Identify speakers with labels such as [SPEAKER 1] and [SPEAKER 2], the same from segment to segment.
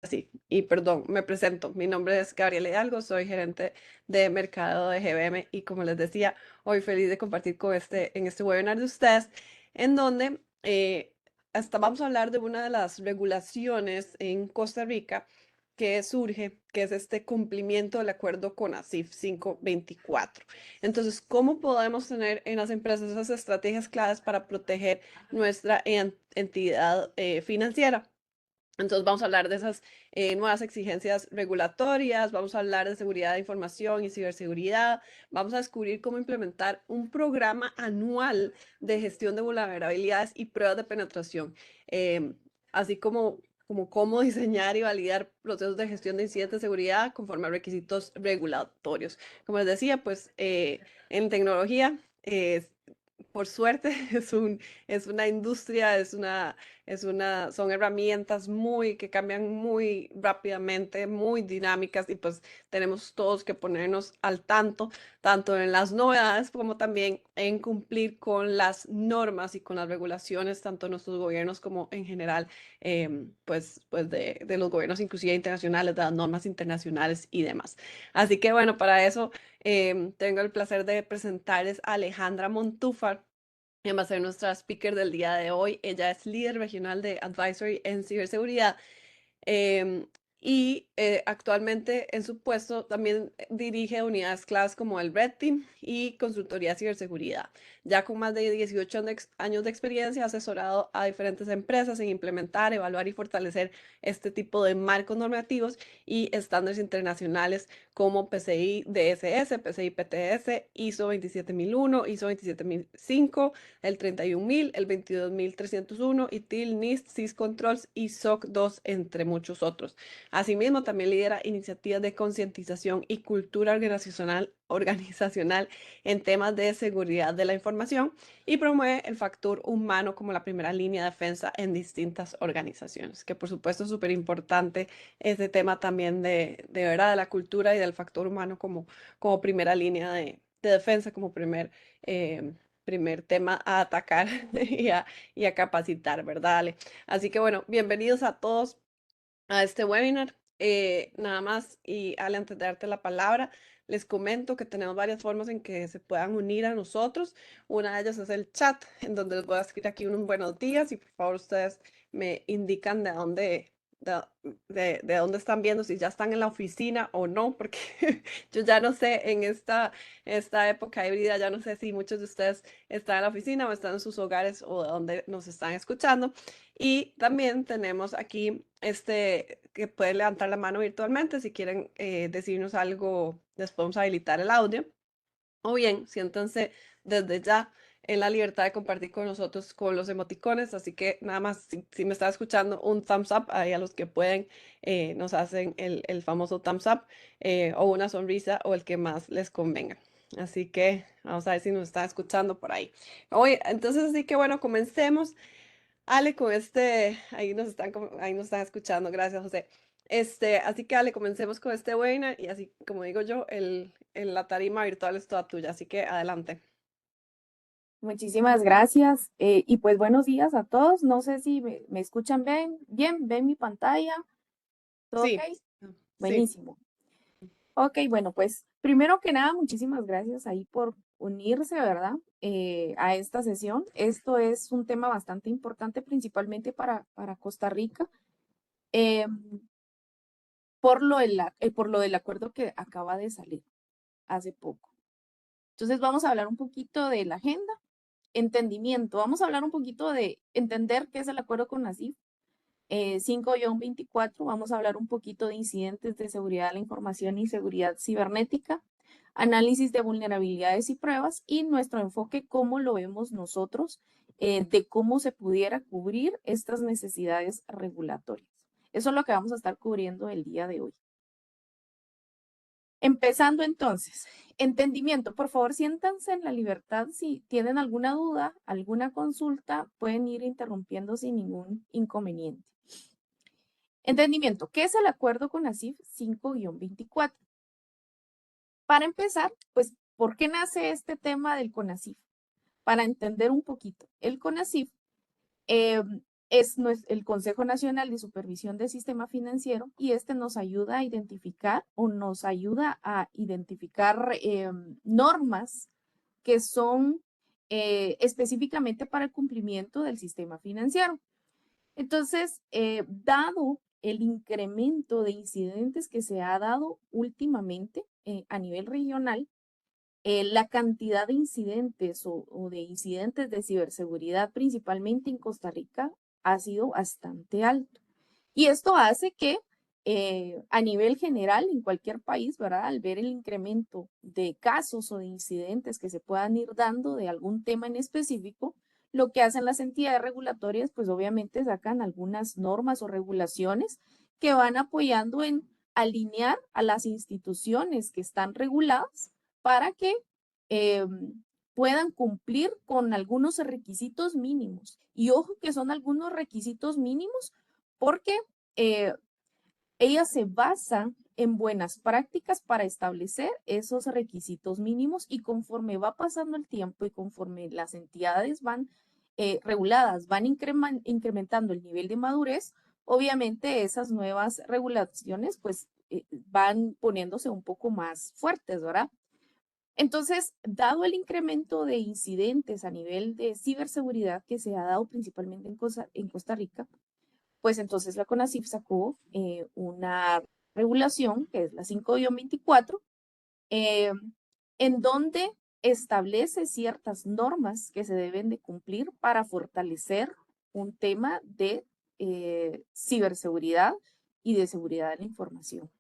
[SPEAKER 1] Sí, y perdón, me presento. Mi nombre es Gabriela Hidalgo, soy gerente de mercado de GBM y como les decía, hoy feliz de compartir en este webinar de ustedes, en donde vamos a hablar de una de las regulaciones en Costa Rica que surge, que es este cumplimiento del acuerdo con ASIF 524. Entonces, ¿cómo podemos tener en las empresas esas estrategias claves para proteger nuestra entidad financiera? Entonces vamos a hablar de esas nuevas exigencias regulatorias, vamos a hablar de seguridad de información y ciberseguridad, vamos a descubrir cómo implementar un programa anual de gestión de vulnerabilidades y pruebas de penetración, em, así como cómo diseñar y validar procesos de gestión de incidentes de seguridad conforme a requisitos regulatorios. Como les decía, pues en tecnología, por suerte, es una industria, son herramientas que cambian muy rápidamente, muy dinámicas y pues tenemos todos que ponernos al tanto, tanto en las novedades como también en cumplir con las normas y con las regulaciones, tanto de nuestros gobiernos como en general, pues de los gobiernos inclusive internacionales, de las normas internacionales y demás. Así que bueno, para eso tengo el placer de presentarles a Alejandra Montúfar. Ella va a ser nuestra speaker del día de hoy. Ella es líder regional de Advisory en ciberseguridad. em, Actualmente en su puesto también dirige unidades claves como el Red Team y consultoría de ciberseguridad. Ya con más de 18 años de experiencia, ha asesorado a diferentes empresas en implementar, evaluar y fortalecer este tipo de marcos normativos y estándares internacionales como PCI DSS, PCI PTS, ISO 27001, ISO 27005, el 31000, el 22301, ITIL, NIST, SysControls y SOC 2, entre muchos otros. Asimismo, también lidera iniciativas de concientización y cultura organizacional en temas de seguridad de la información y promueve el factor humano como la primera línea de defensa en distintas organizaciones, que por supuesto es súper importante ese tema también de verdad de la cultura y del factor humano como primera línea de defensa, como primer tema a atacar y a capacitar, ¿verdad, Ale? Así que bueno, bienvenidos a todos a este webinar. Nada más, y Ale, antes de darte la palabra, les comento que tenemos varias formas en que se puedan unir a nosotros. Una de ellas es el chat, en donde les voy a escribir aquí unos buenos días y por favor ustedes me indican de, de dónde están viendo, si ya están en la oficina o no, porque yo ya no sé en esta época híbrida, ya no sé si muchos de ustedes están en la oficina o están en sus hogares o de dónde nos están escuchando. Y también tenemos aquí que pueden levantar la mano virtualmente si quieren decirnos algo, les podemos habilitar el audio. O bien, siéntanse desde ya en la libertad de compartir con nosotros con los emoticones. Así que nada más, si me está escuchando, un thumbs up ahí a los que pueden, nos hacen el famoso thumbs up o una sonrisa o el que más les convenga. Así que vamos a ver si nos está escuchando por ahí. Oye, entonces, así que bueno, comencemos. Ale, ahí nos están escuchando, gracias, José. Así que Ale, comencemos con este webinar y así como digo yo, la tarima virtual es toda tuya, así que adelante.
[SPEAKER 2] Muchísimas gracias y pues buenos días a todos. No sé si me escuchan bien, ven mi pantalla, ¿todo ok?
[SPEAKER 1] Sí, sí,
[SPEAKER 2] Buenísimo. Ok, bueno, pues primero que nada, muchísimas gracias ahí por unirse, ¿verdad? A esta sesión. Esto es un tema bastante importante, principalmente para Costa Rica, eh, por lo del acuerdo que acaba de salir hace poco. Entonces vamos a hablar un poquito de la agenda. Entendimiento. Vamos a hablar un poquito de entender qué es el acuerdo con la CIF 5-24. Vamos a hablar un poquito de incidentes de seguridad de la información y seguridad cibernética, análisis de vulnerabilidades y pruebas y nuestro enfoque, cómo lo vemos nosotros, de cómo se pudiera cubrir estas necesidades regulatorias. Eso es lo que vamos a estar cubriendo el día de hoy. Empezando entonces, entendimiento. Por favor, siéntanse en la libertad. Si tienen alguna duda, alguna consulta, pueden ir interrumpiendo sin ningún inconveniente. Entendimiento. ¿Qué es el acuerdo con la CIF 5-24? Para empezar, pues, ¿por qué nace este tema del CONACIF? Para entender un poquito, el CONACIF es el Consejo Nacional de Supervisión del Sistema Financiero y este nos ayuda a identificar normas que son específicamente para el cumplimiento del sistema financiero. Entonces, dado el incremento de incidentes que se ha dado últimamente a nivel regional, la cantidad de incidentes o de incidentes de ciberseguridad, principalmente en Costa Rica, ha sido bastante alto. Y esto hace que a nivel general, en cualquier país, ¿verdad? Al ver el incremento de casos o de incidentes que se puedan ir dando de algún tema en específico, lo que hacen las entidades regulatorias, pues obviamente sacan algunas normas o regulaciones que van apoyando en alinear a las instituciones que están reguladas para que puedan cumplir con algunos requisitos mínimos. Y ojo que son algunos requisitos mínimos porque ella se basa en buenas prácticas para establecer esos requisitos mínimos y conforme va pasando el tiempo y conforme las entidades van reguladas, van incrementando el nivel de madurez, obviamente esas nuevas regulaciones pues van poniéndose un poco más fuertes, ¿verdad? Entonces, dado el incremento de incidentes a nivel de ciberseguridad que se ha dado principalmente en Costa Rica, pues entonces la CONACYT sacó una regulación, que es la 5-24, eh, en donde establece ciertas normas que se deben de cumplir para fortalecer un tema de ciberseguridad y de seguridad de la información.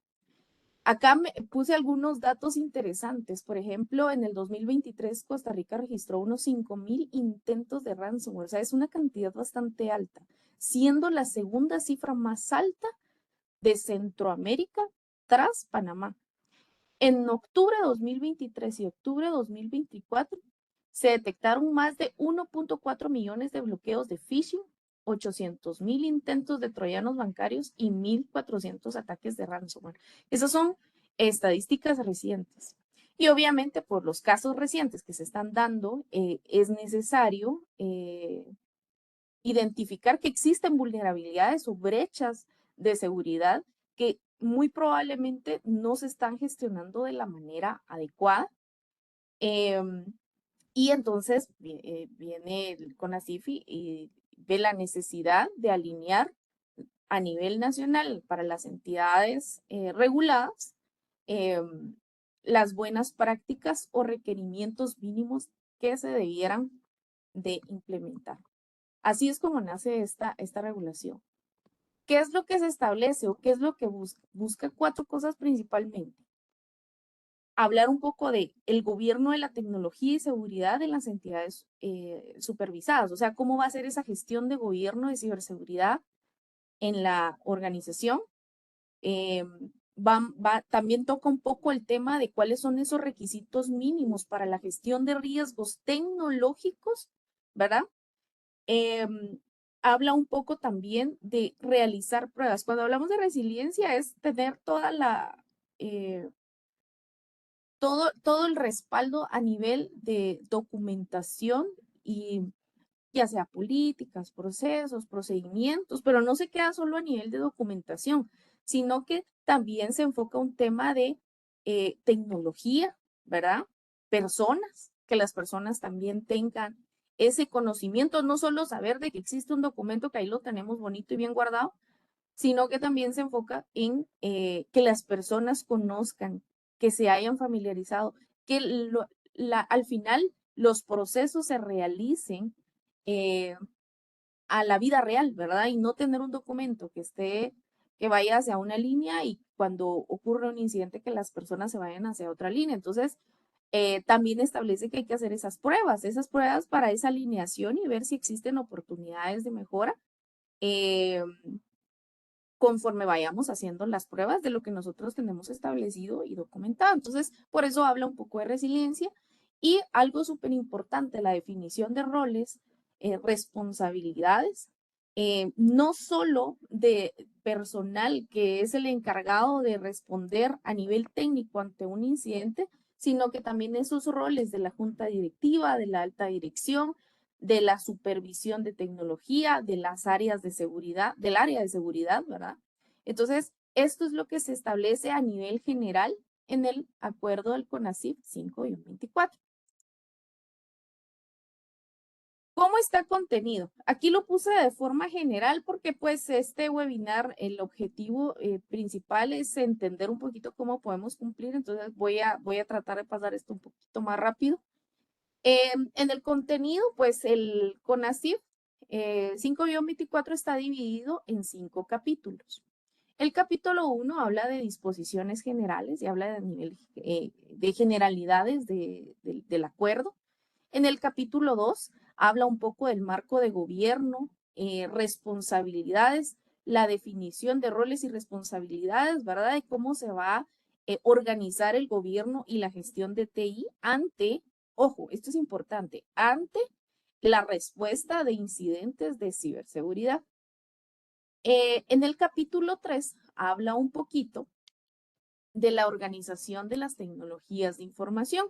[SPEAKER 2] Acá me puse algunos datos interesantes. Por ejemplo, en el 2023 Costa Rica registró unos 5,000 intentos de ransomware. O sea, es una cantidad bastante alta, siendo la segunda cifra más alta de Centroamérica tras Panamá. En octubre de 2023 y octubre de 2024 se detectaron más de 1.4 millones de bloqueos de phishing, 800,000 intentos de troyanos bancarios y 1,400 ataques de ransomware. Esas son estadísticas recientes. Y obviamente por los casos recientes que se están dando, es necesario identificar que existen vulnerabilidades o brechas de seguridad que muy probablemente no se están gestionando de la manera adecuada. Y entonces viene el CONACYT y ve la necesidad de alinear a nivel nacional para las entidades reguladas las buenas prácticas o requerimientos mínimos que se debieran de implementar. Así es como nace esta regulación. ¿Qué es lo que se establece o qué es lo que busca? Busca 4 cosas principalmente. Hablar un poco de el gobierno de la tecnología y seguridad de las entidades supervisadas, o sea, cómo va a ser esa gestión de gobierno de ciberseguridad en la organización. También toca un poco el tema de cuáles son esos requisitos mínimos para la gestión de riesgos tecnológicos, ¿verdad? Habla un poco también de realizar pruebas. Cuando hablamos de resiliencia es tener todo el respaldo a nivel de documentación y ya sea políticas, procesos, procedimientos, pero no se queda solo a nivel de documentación, sino que también se enfoca un tema de tecnología, ¿verdad? Personas, que las personas también tengan ese conocimiento, no solo saber de que existe un documento que ahí lo tenemos bonito y bien guardado, sino que también se enfoca en que las personas conozcan, que se hayan familiarizado, que al final los procesos se realicen a la vida real, ¿verdad? Y no tener un documento que vaya hacia una línea y cuando ocurre un incidente que las personas se vayan hacia otra línea. Entonces, también establece que hay que hacer esas pruebas para esa alineación y ver si existen oportunidades de mejora conforme vayamos haciendo las pruebas de lo que nosotros tenemos establecido y documentado. Entonces, por eso habla un poco de resiliencia y algo súper importante, la definición de roles, responsabilidades, no solo de personal que es el encargado de responder a nivel técnico ante un incidente, sino que también esos roles de la junta directiva, de la alta dirección, de la supervisión de tecnología, de las áreas de seguridad, del área de seguridad, ¿verdad? Entonces, esto es lo que se establece a nivel general en el acuerdo del CONACYT 5-24. ¿Cómo está contenido? Aquí lo puse de forma general porque pues este webinar, el objetivo principal es entender un poquito cómo podemos cumplir, entonces voy a tratar de pasar esto un poquito más rápido. En el contenido, pues el CONACYT 5-24 está dividido en 5 capítulos. El capítulo 1 habla de disposiciones generales y habla de nivel de generalidades del acuerdo. En el capítulo 2 habla un poco del marco de gobierno, responsabilidades, la definición de roles y responsabilidades, ¿verdad? De cómo se va a organizar el gobierno y la gestión de TI ante, ojo, esto es importante, ante la respuesta de incidentes de ciberseguridad. En el capítulo 3 habla un poquito de la organización de las tecnologías de información.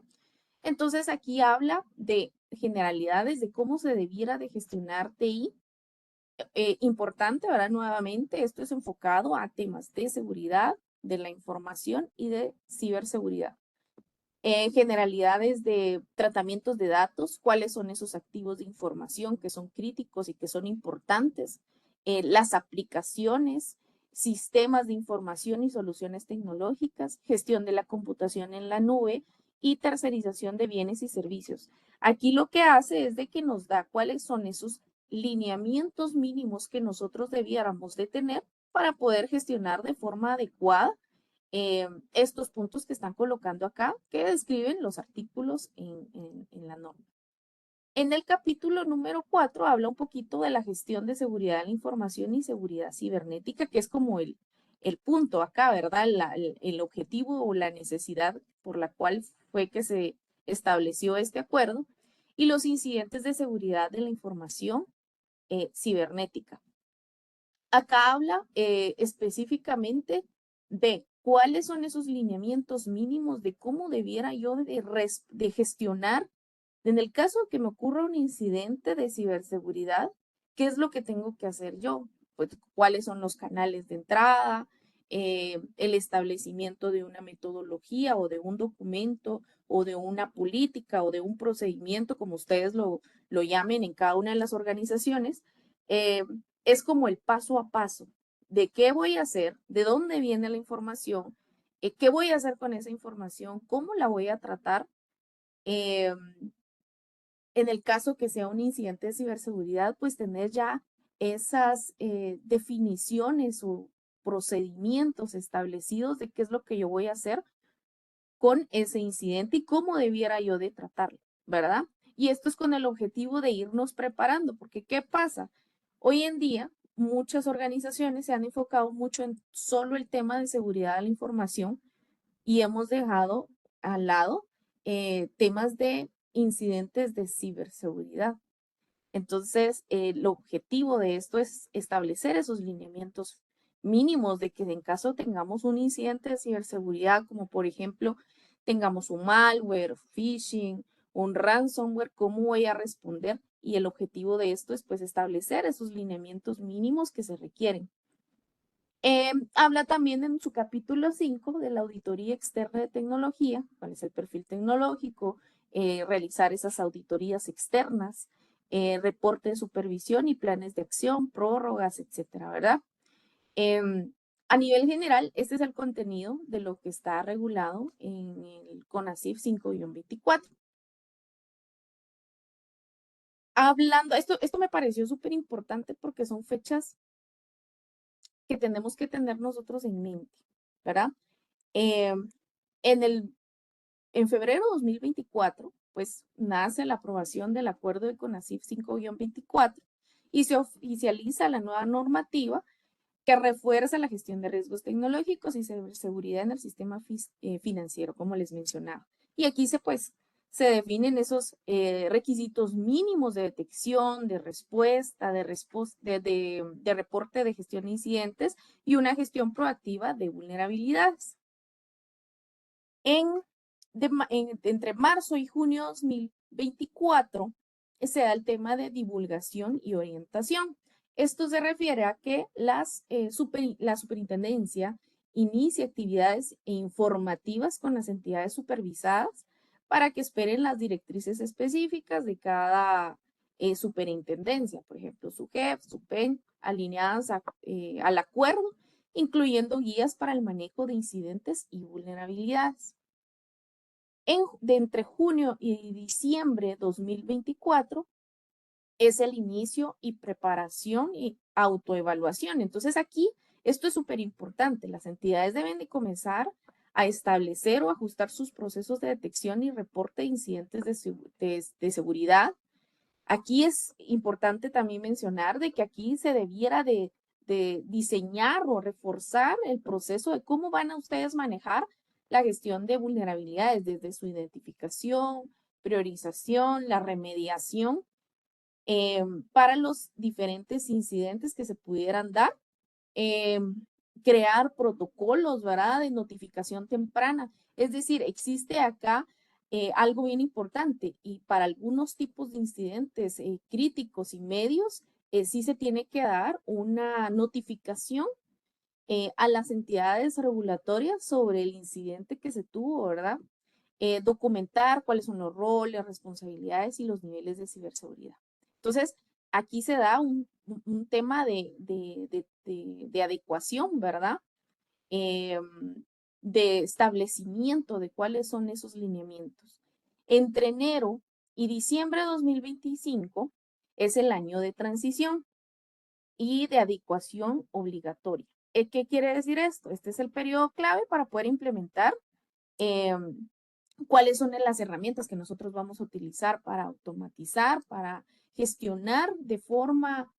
[SPEAKER 2] Entonces aquí habla de generalidades de cómo se debiera de gestionar TI. Importante, ¿verdad? Nuevamente, esto es enfocado a temas de seguridad, de la información y de ciberseguridad. Generalidades de tratamientos de datos, cuáles son esos activos de información que son críticos y que son importantes, las aplicaciones, sistemas de información y soluciones tecnológicas, gestión de la computación en la nube y tercerización de bienes y servicios. Aquí lo que hace es de que nos da cuáles son esos lineamientos mínimos que nosotros debiéramos de tener para poder gestionar de forma adecuada estos puntos que están colocando acá, que describen los artículos en la norma. En el capítulo número 4 habla un poquito de la gestión de seguridad de la información y seguridad cibernética, que es como el punto acá, ¿verdad? El objetivo o la necesidad por la cual fue que se estableció este acuerdo, y los incidentes de seguridad de la información cibernética. Acá habla específicamente de cuáles son esos lineamientos mínimos de cómo debiera yo de gestionar en el caso que me ocurra un incidente de ciberseguridad. ¿Qué es lo que tengo que hacer yo? Pues cuáles son los canales de entrada, el establecimiento de una metodología o de un documento o de una política o de un procedimiento, como ustedes lo llamen en cada una de las organizaciones. Es como el paso a paso de qué voy a hacer, de dónde viene la información, qué voy a hacer con esa información, cómo la voy a tratar. En el caso que sea un incidente de ciberseguridad, pues tener ya esas definiciones o procedimientos establecidos de qué es lo que yo voy a hacer con ese incidente y cómo debiera yo de tratarlo, ¿verdad? Y esto es con el objetivo de irnos preparando, porque ¿qué pasa? Hoy en día, muchas organizaciones se han enfocado mucho en solo el tema de seguridad de la información y hemos dejado al lado temas de incidentes de ciberseguridad. Entonces, el objetivo de esto es establecer esos lineamientos mínimos de que en caso tengamos un incidente de ciberseguridad, como por ejemplo tengamos un malware, phishing, un ransomware, ¿cómo voy a responder? Y el objetivo de esto es pues establecer esos lineamientos mínimos que se requieren. Habla también en su capítulo 5 de la auditoría externa de tecnología, cuál es el perfil tecnológico, realizar esas auditorías externas, reporte de supervisión y planes de acción, prórrogas, etcétera, ¿verdad? A nivel general, este es el contenido de lo que está regulado en el CONACYT 5-24. Hablando, esto me pareció súper importante porque son fechas que tenemos que tener nosotros en mente, ¿verdad? En febrero de 2024, pues nace la aprobación del acuerdo de CONACYT 5-24 y se oficializa la nueva normativa que refuerza la gestión de riesgos tecnológicos y seguridad en el sistema financiero, como les mencionaba. Y aquí se definen esos requisitos mínimos de detección, de respuesta, de reporte de gestión de incidentes y una gestión proactiva de vulnerabilidades. Entre marzo y junio de 2024 se da el tema de divulgación y orientación. Esto se refiere a que la superintendencia inicia actividades informativas con las entidades supervisadas para que esperen las directrices específicas de cada superintendencia, por ejemplo, su jefe, su PEN, alineadas al acuerdo, incluyendo guías para el manejo de incidentes y vulnerabilidades. De entre junio y diciembre de 2024 es el inicio y preparación y autoevaluación. Entonces aquí esto es súper importante. Las entidades deben de comenzar a establecer o ajustar sus procesos de detección y reporte de incidentes de seguridad. Aquí es importante también mencionar de que aquí se debiera de diseñar o reforzar el proceso de cómo van a ustedes manejar la gestión de vulnerabilidades desde su identificación, priorización, la remediación para los diferentes incidentes que se pudieran dar, crear protocolos, ¿verdad? De notificación temprana. Es decir, existe acá algo bien importante y para algunos tipos de incidentes críticos y medios, sí se tiene que dar una notificación a las entidades regulatorias sobre el incidente que se tuvo, ¿verdad? Documentar cuáles son los roles, responsabilidades y los niveles de ciberseguridad. Entonces, aquí se da un tema de adecuación, ¿verdad? De establecimiento de cuáles son esos lineamientos. Entre enero y diciembre de 2025 es el año de transición y de adecuación obligatoria. ¿Qué quiere decir esto? Este es el periodo clave para poder implementar cuáles son las herramientas que nosotros vamos a utilizar para automatizar, para gestionar de forma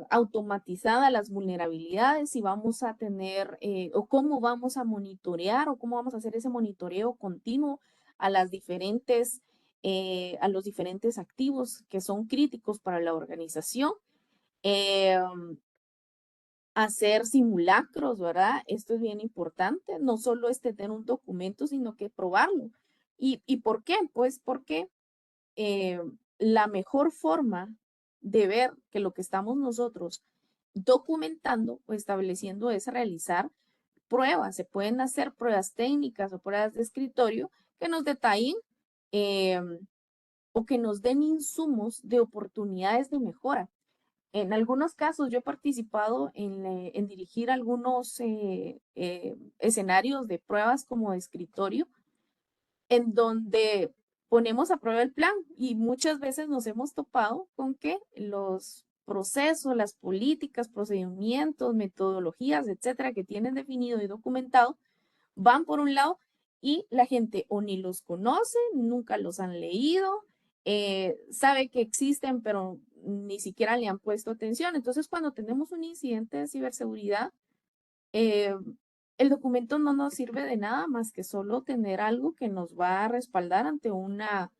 [SPEAKER 2] automatizada las vulnerabilidades y vamos a tener o cómo vamos a monitorear o cómo vamos a hacer ese monitoreo continuo a las a los diferentes activos que son críticos para la organización. Hacer simulacros, ¿verdad? Esto es bien importante, no solo es tener un documento, sino que probarlo. ¿Y por qué? Pues porque eh, la mejor forma de ver que lo que estamos nosotros documentando o estableciendo es realizar pruebas. Se pueden hacer pruebas técnicas o pruebas de escritorio que nos detallen eh, o que nos den insumos de oportunidades de mejora. En algunos casos yo he participado en dirigir algunos escenarios de pruebas como de escritorio, en donde ponemos a prueba el plan y muchas veces nos hemos topado con que los procesos, las políticas, procedimientos, metodologías, etcétera, que tienen definido y documentado, van por un lado y la gente o ni los conoce, nunca los han leído, sabe que existen, pero ni siquiera le han puesto atención. Entonces, cuando tenemos un incidente de ciberseguridad, eh, el documento no nos sirve de nada más que solo tener algo que nos va a respaldar ante una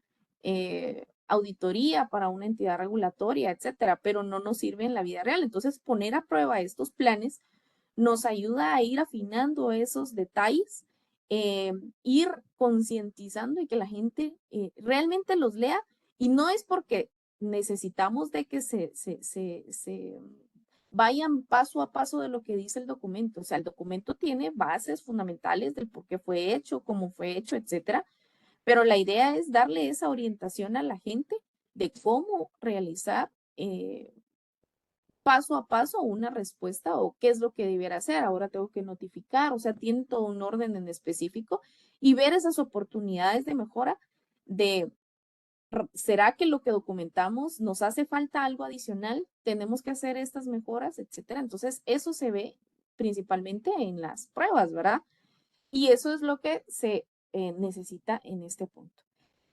[SPEAKER 2] auditoría para una entidad regulatoria, etcétera, pero no nos sirve en la vida real. Entonces, poner a prueba estos planes nos ayuda a ir afinando esos detalles, ir concientizando y que la gente realmente los lea. Y no es porque necesitamos de que se vayan paso a paso de lo que dice el documento. O sea, el documento tiene bases fundamentales del por qué fue hecho, cómo fue hecho, etcétera. Pero la idea es darle esa orientación a la gente de cómo realizar paso a paso una respuesta o qué es lo que debiera hacer. Ahora tengo que notificar, o sea, tiene todo un orden en específico y ver esas oportunidades de mejora de, ¿será que lo que documentamos nos hace falta algo adicional? ¿Tenemos que hacer estas mejoras, etcétera? Entonces, eso se ve principalmente en las pruebas, ¿verdad? Y eso es lo que se necesita en este punto.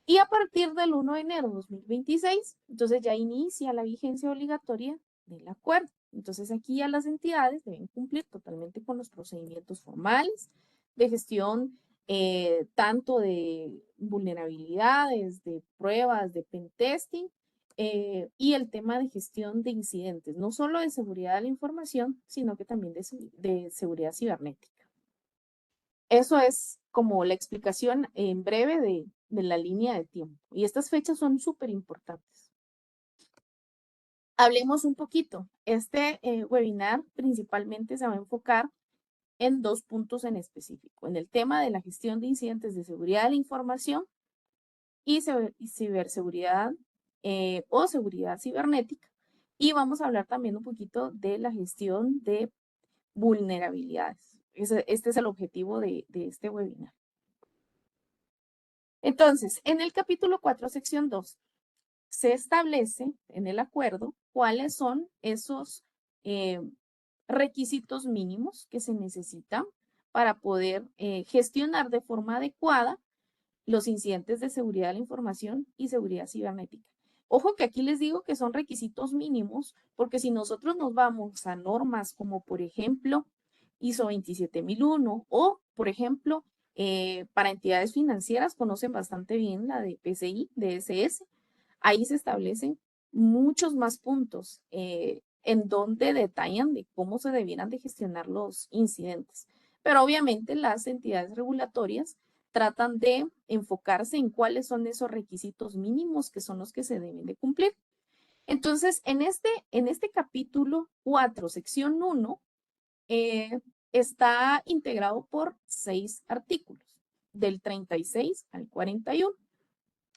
[SPEAKER 2] Y a partir del 1 de enero de 2026, entonces ya inicia la vigencia obligatoria del acuerdo. Entonces aquí ya las entidades deben cumplir totalmente con los procedimientos formales de gestión, tanto de vulnerabilidades, de pruebas, de pentesting, y el tema de gestión de incidentes, no solo de seguridad de la información, sino que también de seguridad cibernética. Eso es como la explicación en breve de la línea de tiempo. Y estas fechas son súper importantes. Hablemos un poquito. Este webinar principalmente se va a enfocar en 2 puntos en específico, en el tema de la gestión de incidentes de seguridad de la información y ciberseguridad o seguridad cibernética. Y vamos a hablar también un poquito de la gestión de vulnerabilidades. Este es el objetivo de este webinar. Entonces, en el capítulo 4, sección 2, se establece en el acuerdo cuáles son esos requisitos mínimos que se necesitan para poder gestionar de forma adecuada los incidentes de seguridad de la información y seguridad cibernética. Ojo que aquí les digo que son requisitos mínimos, porque si nosotros nos vamos a normas como, por ejemplo, ISO 27001 o, por ejemplo, para entidades financieras, conocen bastante bien la de PCI, DSS, ahí se establecen muchos más puntos en donde detallan de cómo se debieran de gestionar los incidentes. Pero obviamente las entidades regulatorias tratan de enfocarse en cuáles son esos requisitos mínimos que son los que se deben de cumplir. Entonces, en este capítulo 4, sección 1, está integrado por 6 artículos, del 36 al 41.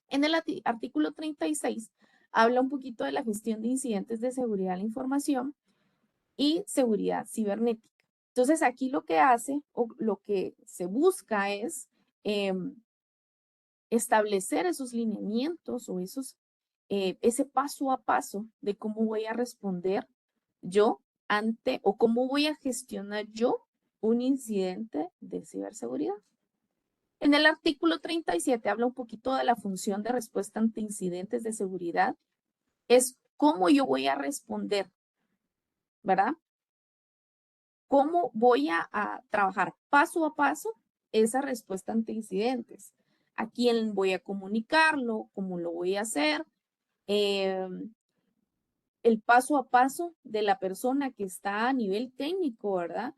[SPEAKER 2] En el artículo 36 habla un poquito de la gestión de incidentes de seguridad de la información y seguridad cibernética. Entonces, aquí lo que hace o lo que se busca es establecer esos lineamientos o ese paso a paso de cómo voy a responder yo ante o cómo voy a gestionar yo un incidente de ciberseguridad. En el artículo 37 habla un poquito de la función de respuesta ante incidentes de seguridad. Es cómo yo voy a responder, ¿verdad? Cómo voy a trabajar paso a paso esa respuesta ante incidentes. A quién voy a comunicarlo, cómo lo voy a hacer, el paso a paso de la persona que está a nivel técnico, ¿verdad?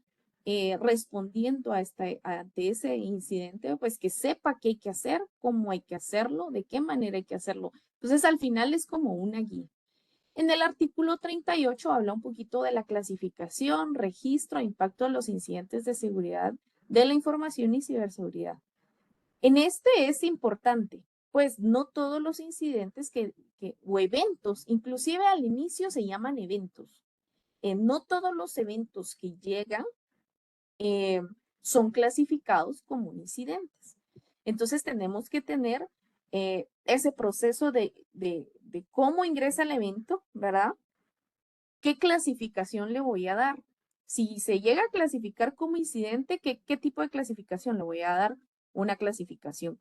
[SPEAKER 2] Respondiendo ante ese incidente, pues que sepa qué hay que hacer, cómo hay que hacerlo, de qué manera hay que hacerlo. Entonces, al final es como una guía. En el artículo 38 habla un poquito de la clasificación, registro e impacto de los incidentes de seguridad de la información y ciberseguridad. En este es importante, pues no todos los incidentes o eventos, inclusive al inicio se llaman eventos. No todos los eventos que llegan son clasificados como incidentes. Entonces tenemos que tener ese proceso de cómo ingresa el evento, ¿verdad? ¿Qué clasificación le voy a dar? Si se llega a clasificar como incidente, ¿qué tipo de clasificación le voy a dar? Una clasificación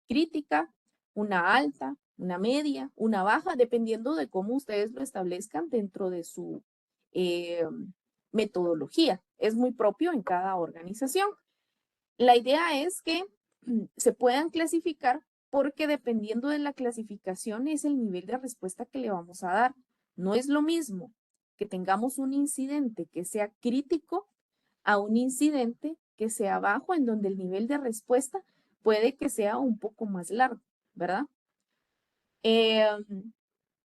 [SPEAKER 2] crítica, una alta, una media, una baja, dependiendo de cómo ustedes lo establezcan dentro de su metodología. Es muy propio en cada organización. La idea es que se puedan clasificar porque dependiendo de la clasificación es el nivel de respuesta que le vamos a dar. No es lo mismo que tengamos un incidente que sea crítico a un incidente que sea bajo, en donde el nivel de respuesta puede que sea un poco más largo, ¿verdad?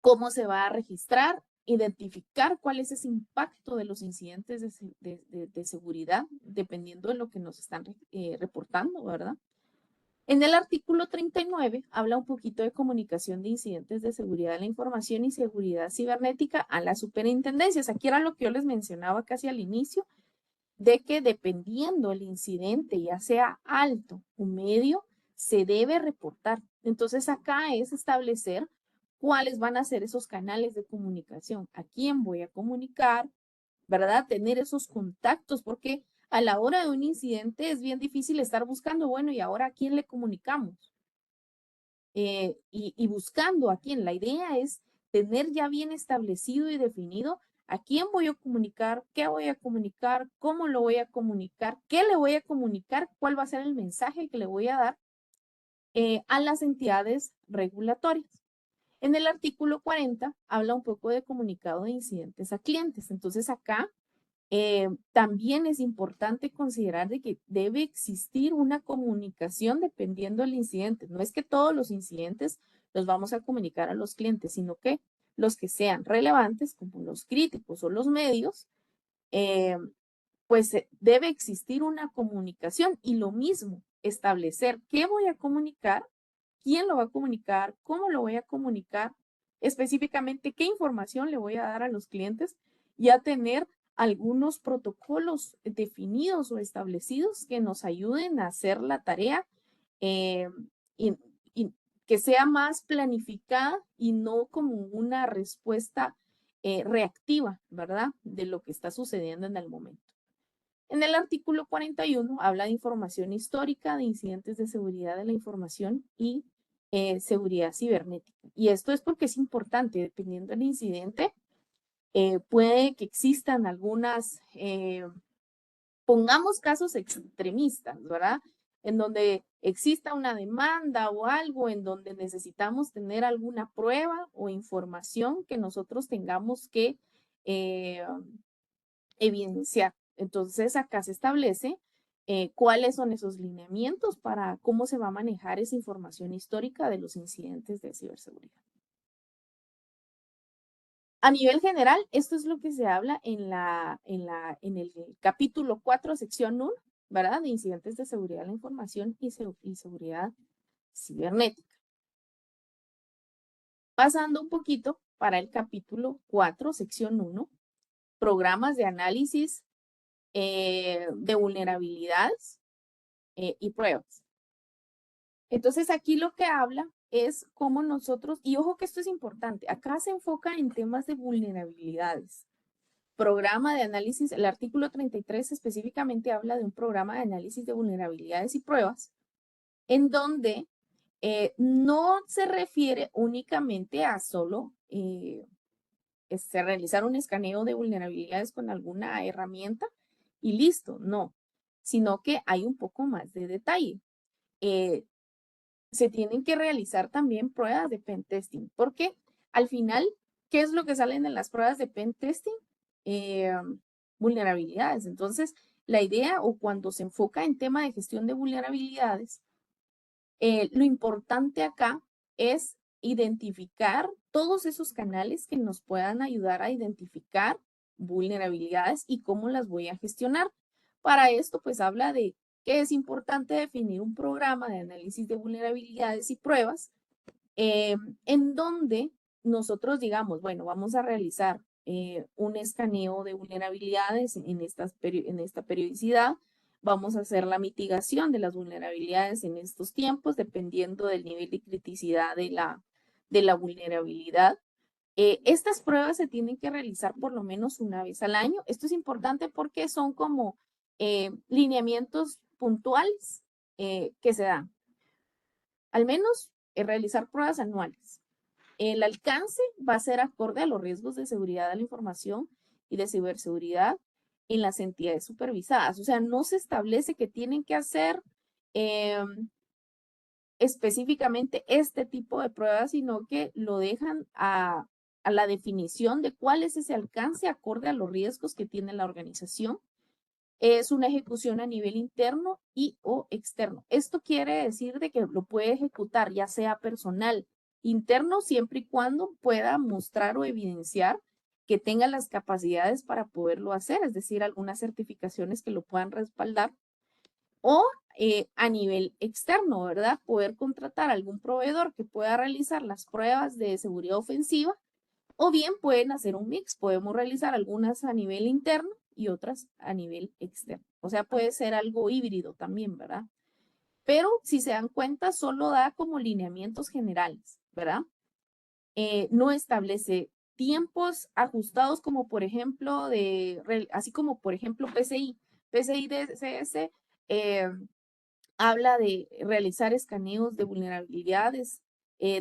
[SPEAKER 2] ¿Cómo se va a registrar? Identificar cuál es ese impacto de los incidentes de seguridad, dependiendo de lo que nos están reportando, ¿verdad? En el artículo 39 habla un poquito de comunicación de incidentes de seguridad de la información y seguridad cibernética a las superintendencias. Aquí era lo que yo les mencionaba casi al inicio, de que dependiendo el incidente, ya sea alto o medio, se debe reportar. Entonces acá es establecer cuáles van a ser esos canales de comunicación, a quién voy a comunicar, ¿verdad? Tener esos contactos, porque a la hora de un incidente es bien difícil estar buscando, bueno, ¿y ahora a quién le comunicamos? Y buscando a quién. La idea es tener ya bien establecido y definido a quién voy a comunicar, qué voy a comunicar, cómo lo voy a comunicar, qué le voy a comunicar, cuál va a ser el mensaje que le voy a dar a las entidades regulatorias. En el artículo 40 habla un poco de comunicado de incidentes a clientes. Entonces acá También es importante considerar de que debe existir una comunicación dependiendo del incidente. No es que todos los incidentes los vamos a comunicar a los clientes, sino que los que sean relevantes, como los críticos o los medios, pues debe existir una comunicación y lo mismo, establecer qué voy a comunicar, quién lo va a comunicar, cómo lo voy a comunicar, específicamente qué información le voy a dar a los clientes y a tener algunos protocolos definidos o establecidos que nos ayuden a hacer la tarea eh, y, y que sea más planificada y no como una respuesta reactiva, ¿verdad? De lo que está sucediendo en el momento. En el artículo 41 habla de información histórica, de incidentes de seguridad de la información y seguridad cibernética. Y esto es porque es importante, dependiendo del incidente, puede que existan algunas, pongamos casos extremistas, ¿verdad? En donde exista una demanda o algo en donde necesitamos tener alguna prueba o información que nosotros tengamos que evidenciar. Entonces, acá se establece cuáles son esos lineamientos para cómo se va a manejar esa información histórica de los incidentes de ciberseguridad. A nivel general, esto es lo que se habla en el capítulo 4, sección 1, ¿verdad? De incidentes de seguridad de la información y seguridad cibernética. Pasando un poquito para el capítulo 4, sección 1, programas de análisis de vulnerabilidades y pruebas. Entonces aquí lo que habla es cómo nosotros, y ojo que esto es importante, acá se enfoca en temas de vulnerabilidades. Programa de análisis, el artículo 33 específicamente habla de un programa de análisis de vulnerabilidades y pruebas, en donde no se refiere únicamente a solo realizar un escaneo de vulnerabilidades con alguna herramienta y listo, no, sino que hay un poco más de detalle. Se tienen que realizar también pruebas de pen testing, porque al final, ¿qué es lo que salen en las pruebas de pen testing? Vulnerabilidades. Entonces, la idea o cuando se enfoca en tema de gestión de vulnerabilidades, lo importante acá es identificar todos esos canales que nos puedan ayudar a identificar vulnerabilidades y cómo las voy a gestionar. Para esto, pues habla de que es importante definir un programa de análisis de vulnerabilidades y pruebas en donde nosotros digamos, bueno, vamos a realizar un escaneo de vulnerabilidades en esta periodicidad, vamos a hacer la mitigación de las vulnerabilidades en estos tiempos, dependiendo del nivel de criticidad de la vulnerabilidad. Estas pruebas se tienen que realizar por lo menos una vez al año. Esto es importante porque son como lineamientos puntuales que se dan. Al menos realizar pruebas anuales. El alcance va a ser acorde a los riesgos de seguridad de la información y de ciberseguridad en las entidades supervisadas. O sea, no se establece que tienen que hacer específicamente este tipo de pruebas, sino que lo dejan a la definición de cuál es ese alcance acorde a los riesgos que tiene la organización. Es una ejecución a nivel interno y o externo. Esto quiere decir de que lo puede ejecutar ya sea personal interno siempre y cuando pueda mostrar o evidenciar que tenga las capacidades para poderlo hacer, es decir, algunas certificaciones que lo puedan respaldar o a nivel externo, ¿verdad? Poder contratar a algún proveedor que pueda realizar las pruebas de seguridad ofensiva o bien pueden hacer un mix, podemos realizar algunas a nivel interno y otras a nivel externo. O sea, puede ser algo híbrido también, ¿verdad? Pero si se dan cuenta, solo da como lineamientos generales, ¿verdad? No establece tiempos ajustados como por ejemplo así como por ejemplo PCI. PCI DSS habla de realizar escaneos de vulnerabilidades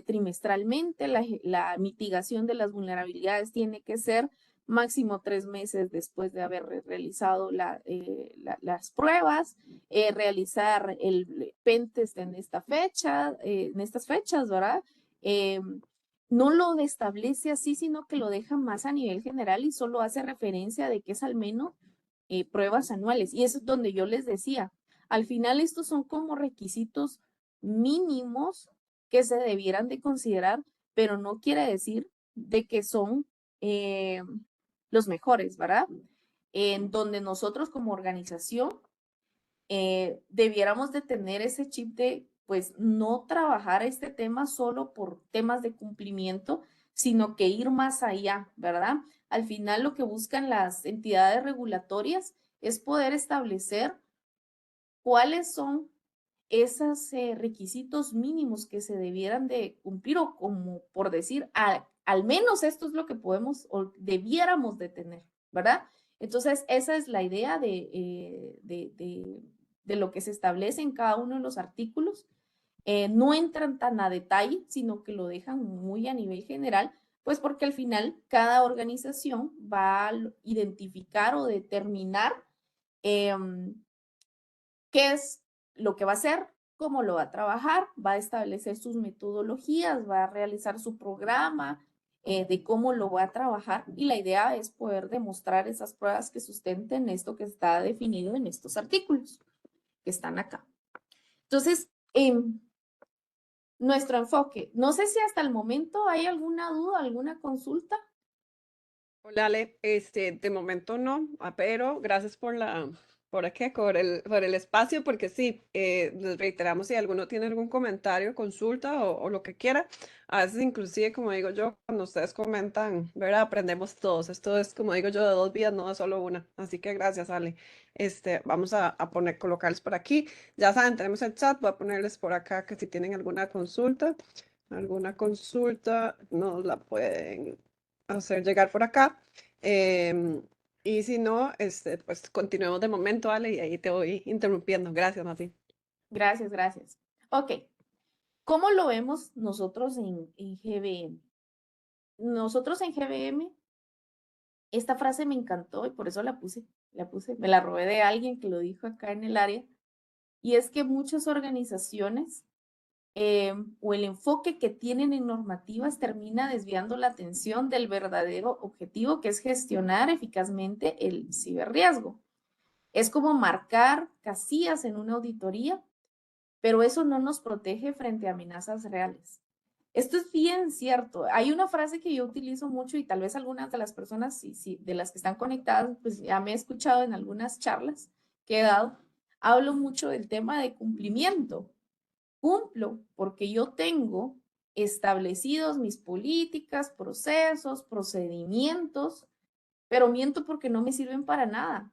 [SPEAKER 2] trimestralmente. La mitigación de las vulnerabilidades tiene que ser máximo 3 meses después de haber realizado las pruebas, realizar el pentest en en estas fechas, ¿verdad? No lo establece así, sino que lo deja más a nivel general y solo hace referencia de que es al menos pruebas anuales. Y eso es donde yo les decía, al final estos son como requisitos mínimos que se debieran de considerar, pero no quiere decir de que son los mejores, ¿verdad? En donde nosotros como organización debiéramos de tener ese chip de, pues, no trabajar este tema solo por temas de cumplimiento, sino que ir más allá, ¿verdad? Al final lo que buscan las entidades regulatorias es poder establecer cuáles son esos requisitos mínimos que se debieran de cumplir o como por decir, al menos esto es lo que podemos o debiéramos de tener, ¿verdad? Entonces, esa es la idea de lo que se establece en cada uno de los artículos. No entran tan a detalle, sino que lo dejan muy a nivel general, pues porque al final cada organización va a identificar o determinar qué es lo que va a hacer, cómo lo va a trabajar, va a establecer sus metodologías, va a realizar su programa de cómo lo va a trabajar y la idea es poder demostrar esas pruebas que sustenten esto que está definido en estos artículos que están acá. Entonces, nuestro enfoque, no sé si hasta el momento hay alguna duda, alguna consulta.
[SPEAKER 1] Hola, Ale. De momento no, pero gracias por el espacio, porque sí, les reiteramos si alguno tiene algún comentario, consulta o lo que quiera. A veces inclusive, como digo yo, cuando ustedes comentan, ¿verdad? Aprendemos todos. Esto es, como digo yo, de dos vías, no de solo una. Así que gracias, Ale. Vamos a colocarles por aquí. Ya saben, tenemos el chat, voy a ponerles por acá que si tienen alguna consulta, nos la pueden hacer llegar por acá. Em, y si no, pues continuemos de momento, Ale, y ahí te voy interrumpiendo. Gracias, Mati.
[SPEAKER 2] Gracias, gracias. Ok, ¿cómo lo vemos nosotros en GBM? Nosotros en GBM, esta frase me encantó y por eso me la robé de alguien que lo dijo acá en el área, y es que muchas organizaciones o el enfoque que tienen en normativas termina desviando la atención del verdadero objetivo, que es gestionar eficazmente el ciberriesgo. Es como marcar casillas en una auditoría, pero eso no nos protege frente a amenazas reales. Esto es bien cierto. Hay una frase que yo utilizo mucho y tal vez algunas de las personas, de las que están conectadas, pues ya me he escuchado en algunas charlas que he dado. Hablo mucho del tema de cumplimiento. Cumplo porque yo tengo establecidos mis políticas, procesos, procedimientos, pero miento porque no me sirven para nada,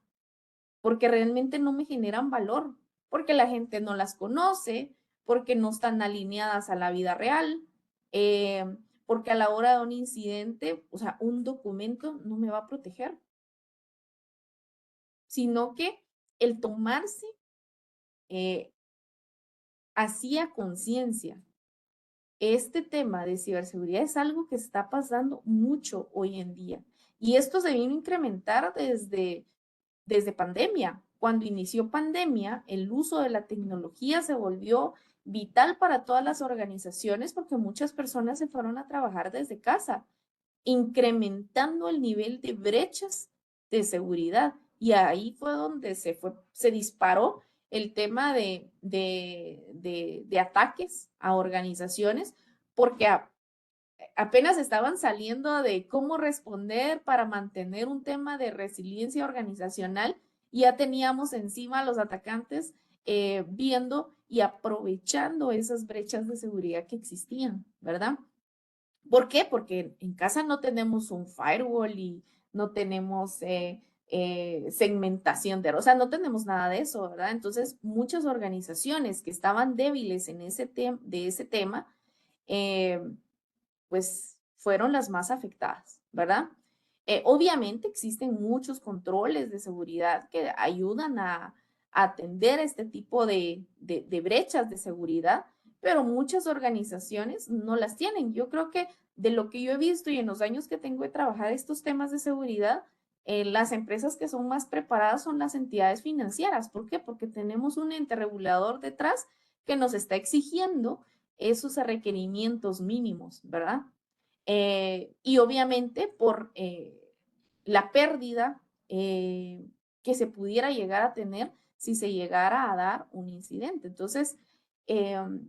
[SPEAKER 2] porque realmente no me generan valor, porque la gente no las conoce, porque no están alineadas a la vida real, porque a la hora de un incidente, o sea, un documento no me va a proteger, sino que el tomarse así a conciencia este tema de ciberseguridad es algo que está pasando mucho hoy en día. Y esto se vino a incrementar desde pandemia. Cuando inició pandemia, el uso de la tecnología se volvió vital para todas las organizaciones porque muchas personas se fueron a trabajar desde casa, incrementando el nivel de brechas de seguridad. Y ahí fue donde se disparó el tema de ataques a organizaciones, porque apenas estaban saliendo de cómo responder para mantener un tema de resiliencia organizacional y ya teníamos encima a los atacantes viendo y aprovechando esas brechas de seguridad que existían, ¿verdad? ¿Por qué? Porque en casa no tenemos un firewall y no tenemos segmentación o sea, no tenemos nada de eso, ¿verdad? Entonces, muchas organizaciones que estaban débiles en de ese tema, eh, pues fueron las más afectadas, ¿verdad? Obviamente existen muchos controles de seguridad que ayudan a atender este tipo de brechas de seguridad, pero muchas organizaciones no las tienen. Yo creo que de lo que yo he visto y en los años que tengo de trabajar estos temas de seguridad, las empresas que son más preparadas son las entidades financieras. ¿Por qué? Porque tenemos un ente regulador detrás que nos está exigiendo esos requerimientos mínimos, ¿verdad? Y obviamente por la pérdida que se pudiera llegar a tener si se llegara a dar un incidente. Entonces, el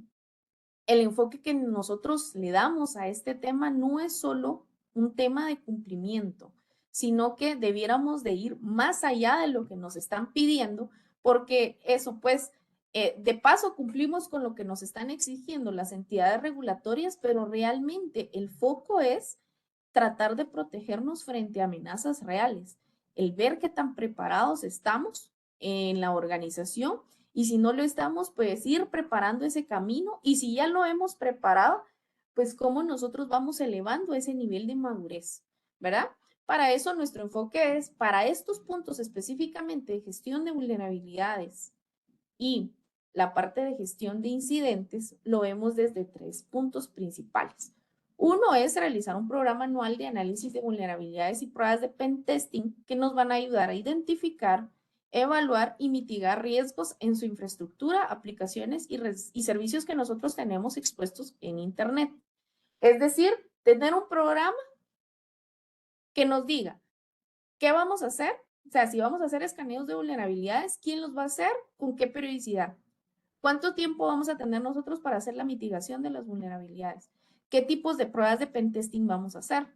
[SPEAKER 2] enfoque que nosotros le damos a este tema no es solo un tema de cumplimiento, sino que debiéramos de ir más allá de lo que nos están pidiendo, porque eso pues, de paso cumplimos con lo que nos están exigiendo las entidades regulatorias, pero realmente el foco es tratar de protegernos frente a amenazas reales, el ver qué tan preparados estamos en la organización y si no lo estamos, pues ir preparando ese camino y si ya lo hemos preparado, pues cómo nosotros vamos elevando ese nivel de madurez, ¿verdad? Para eso nuestro enfoque es, para estos puntos específicamente de gestión de vulnerabilidades y la parte de gestión de incidentes, lo vemos desde 3 puntos principales. Uno es realizar un programa anual de análisis de vulnerabilidades y pruebas de pentesting que nos van a ayudar a identificar, evaluar y mitigar riesgos en su infraestructura, aplicaciones y servicios que nosotros tenemos expuestos en Internet. Es decir, tener un programa que nos diga qué vamos a hacer, o sea, si vamos a hacer escaneos de vulnerabilidades, quién los va a hacer, con qué periodicidad. ¿Cuánto tiempo vamos a tener nosotros para hacer la mitigación de las vulnerabilidades? ¿Qué tipos de pruebas de pentesting vamos a hacer?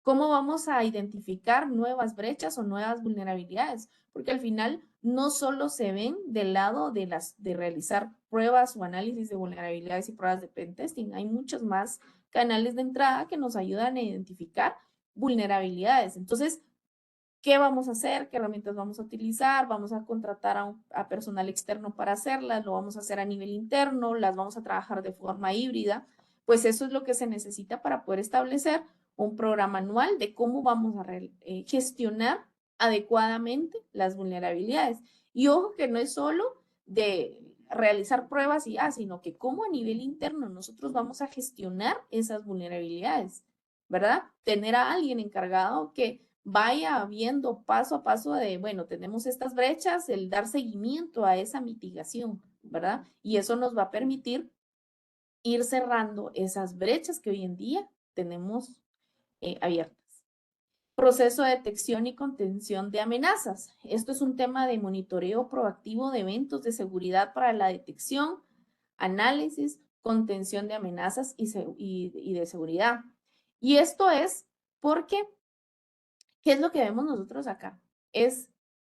[SPEAKER 2] ¿Cómo vamos a identificar nuevas brechas o nuevas vulnerabilidades? Porque al final no solo se ven del lado de realizar pruebas o análisis de vulnerabilidades y pruebas de pentesting. Hay muchos más canales de entrada que nos ayudan a identificar vulnerabilidades. Entonces, ¿qué vamos a hacer? ¿Qué herramientas vamos a utilizar? ¿Vamos a contratar a personal externo para hacerlas? ¿Lo vamos a hacer a nivel interno? ¿Las vamos a trabajar de forma híbrida? Pues eso es lo que se necesita para poder establecer un programa anual de cómo vamos a gestionar adecuadamente las vulnerabilidades. Y ojo que no es solo de realizar pruebas y ya, sino que cómo a nivel interno nosotros vamos a gestionar esas vulnerabilidades, ¿verdad? Tener a alguien encargado que vaya viendo paso a paso de, bueno, tenemos estas brechas, el dar seguimiento a esa mitigación, ¿verdad? Y eso nos va a permitir ir cerrando esas brechas que hoy en día tenemos abiertas. Proceso de detección y contención de amenazas. Esto es un tema de monitoreo proactivo de eventos de seguridad para la detección, análisis, contención de amenazas y de seguridad. Y esto es porque ¿qué es lo que vemos nosotros acá? Es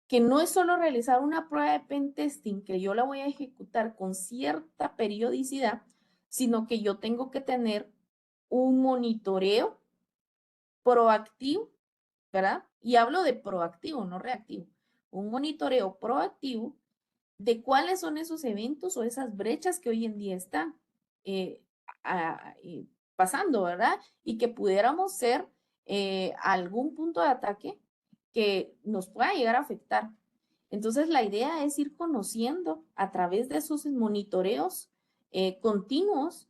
[SPEAKER 2] que no es solo realizar una prueba de pentesting que yo la voy a ejecutar con cierta periodicidad, sino que yo tengo que tener un monitoreo proactivo, ¿verdad? Y hablo de proactivo, no reactivo. Un monitoreo proactivo de cuáles son esos eventos o esas brechas que hoy en día están eh, pasando, ¿verdad? Y que pudiéramos ser algún punto de ataque que nos pueda llegar a afectar. Entonces, la idea es ir conociendo a través de esos monitoreos continuos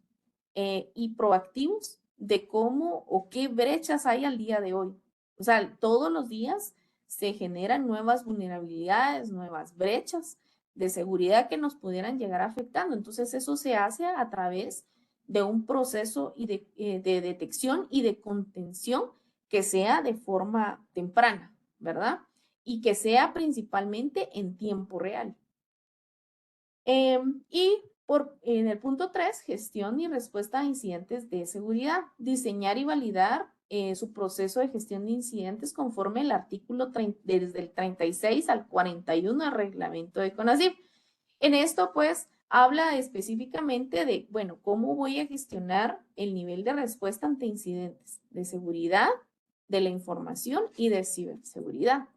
[SPEAKER 2] y proactivos de cómo o qué brechas hay al día de hoy. O sea, todos los días se generan nuevas vulnerabilidades, nuevas brechas de seguridad que nos pudieran llegar afectando. Entonces, eso se hace a través de un proceso de detección y de contención que sea de forma temprana, ¿verdad? Y que sea principalmente en tiempo real. Y en el punto 3, gestión y respuesta a incidentes de seguridad. Diseñar y validar su proceso de gestión de incidentes conforme el artículo desde el 36 al 41 del reglamento de CONACYT. En esto, pues, habla específicamente de, bueno, cómo voy a gestionar el nivel de respuesta ante incidentes de seguridad, de la información y de ciberseguridad.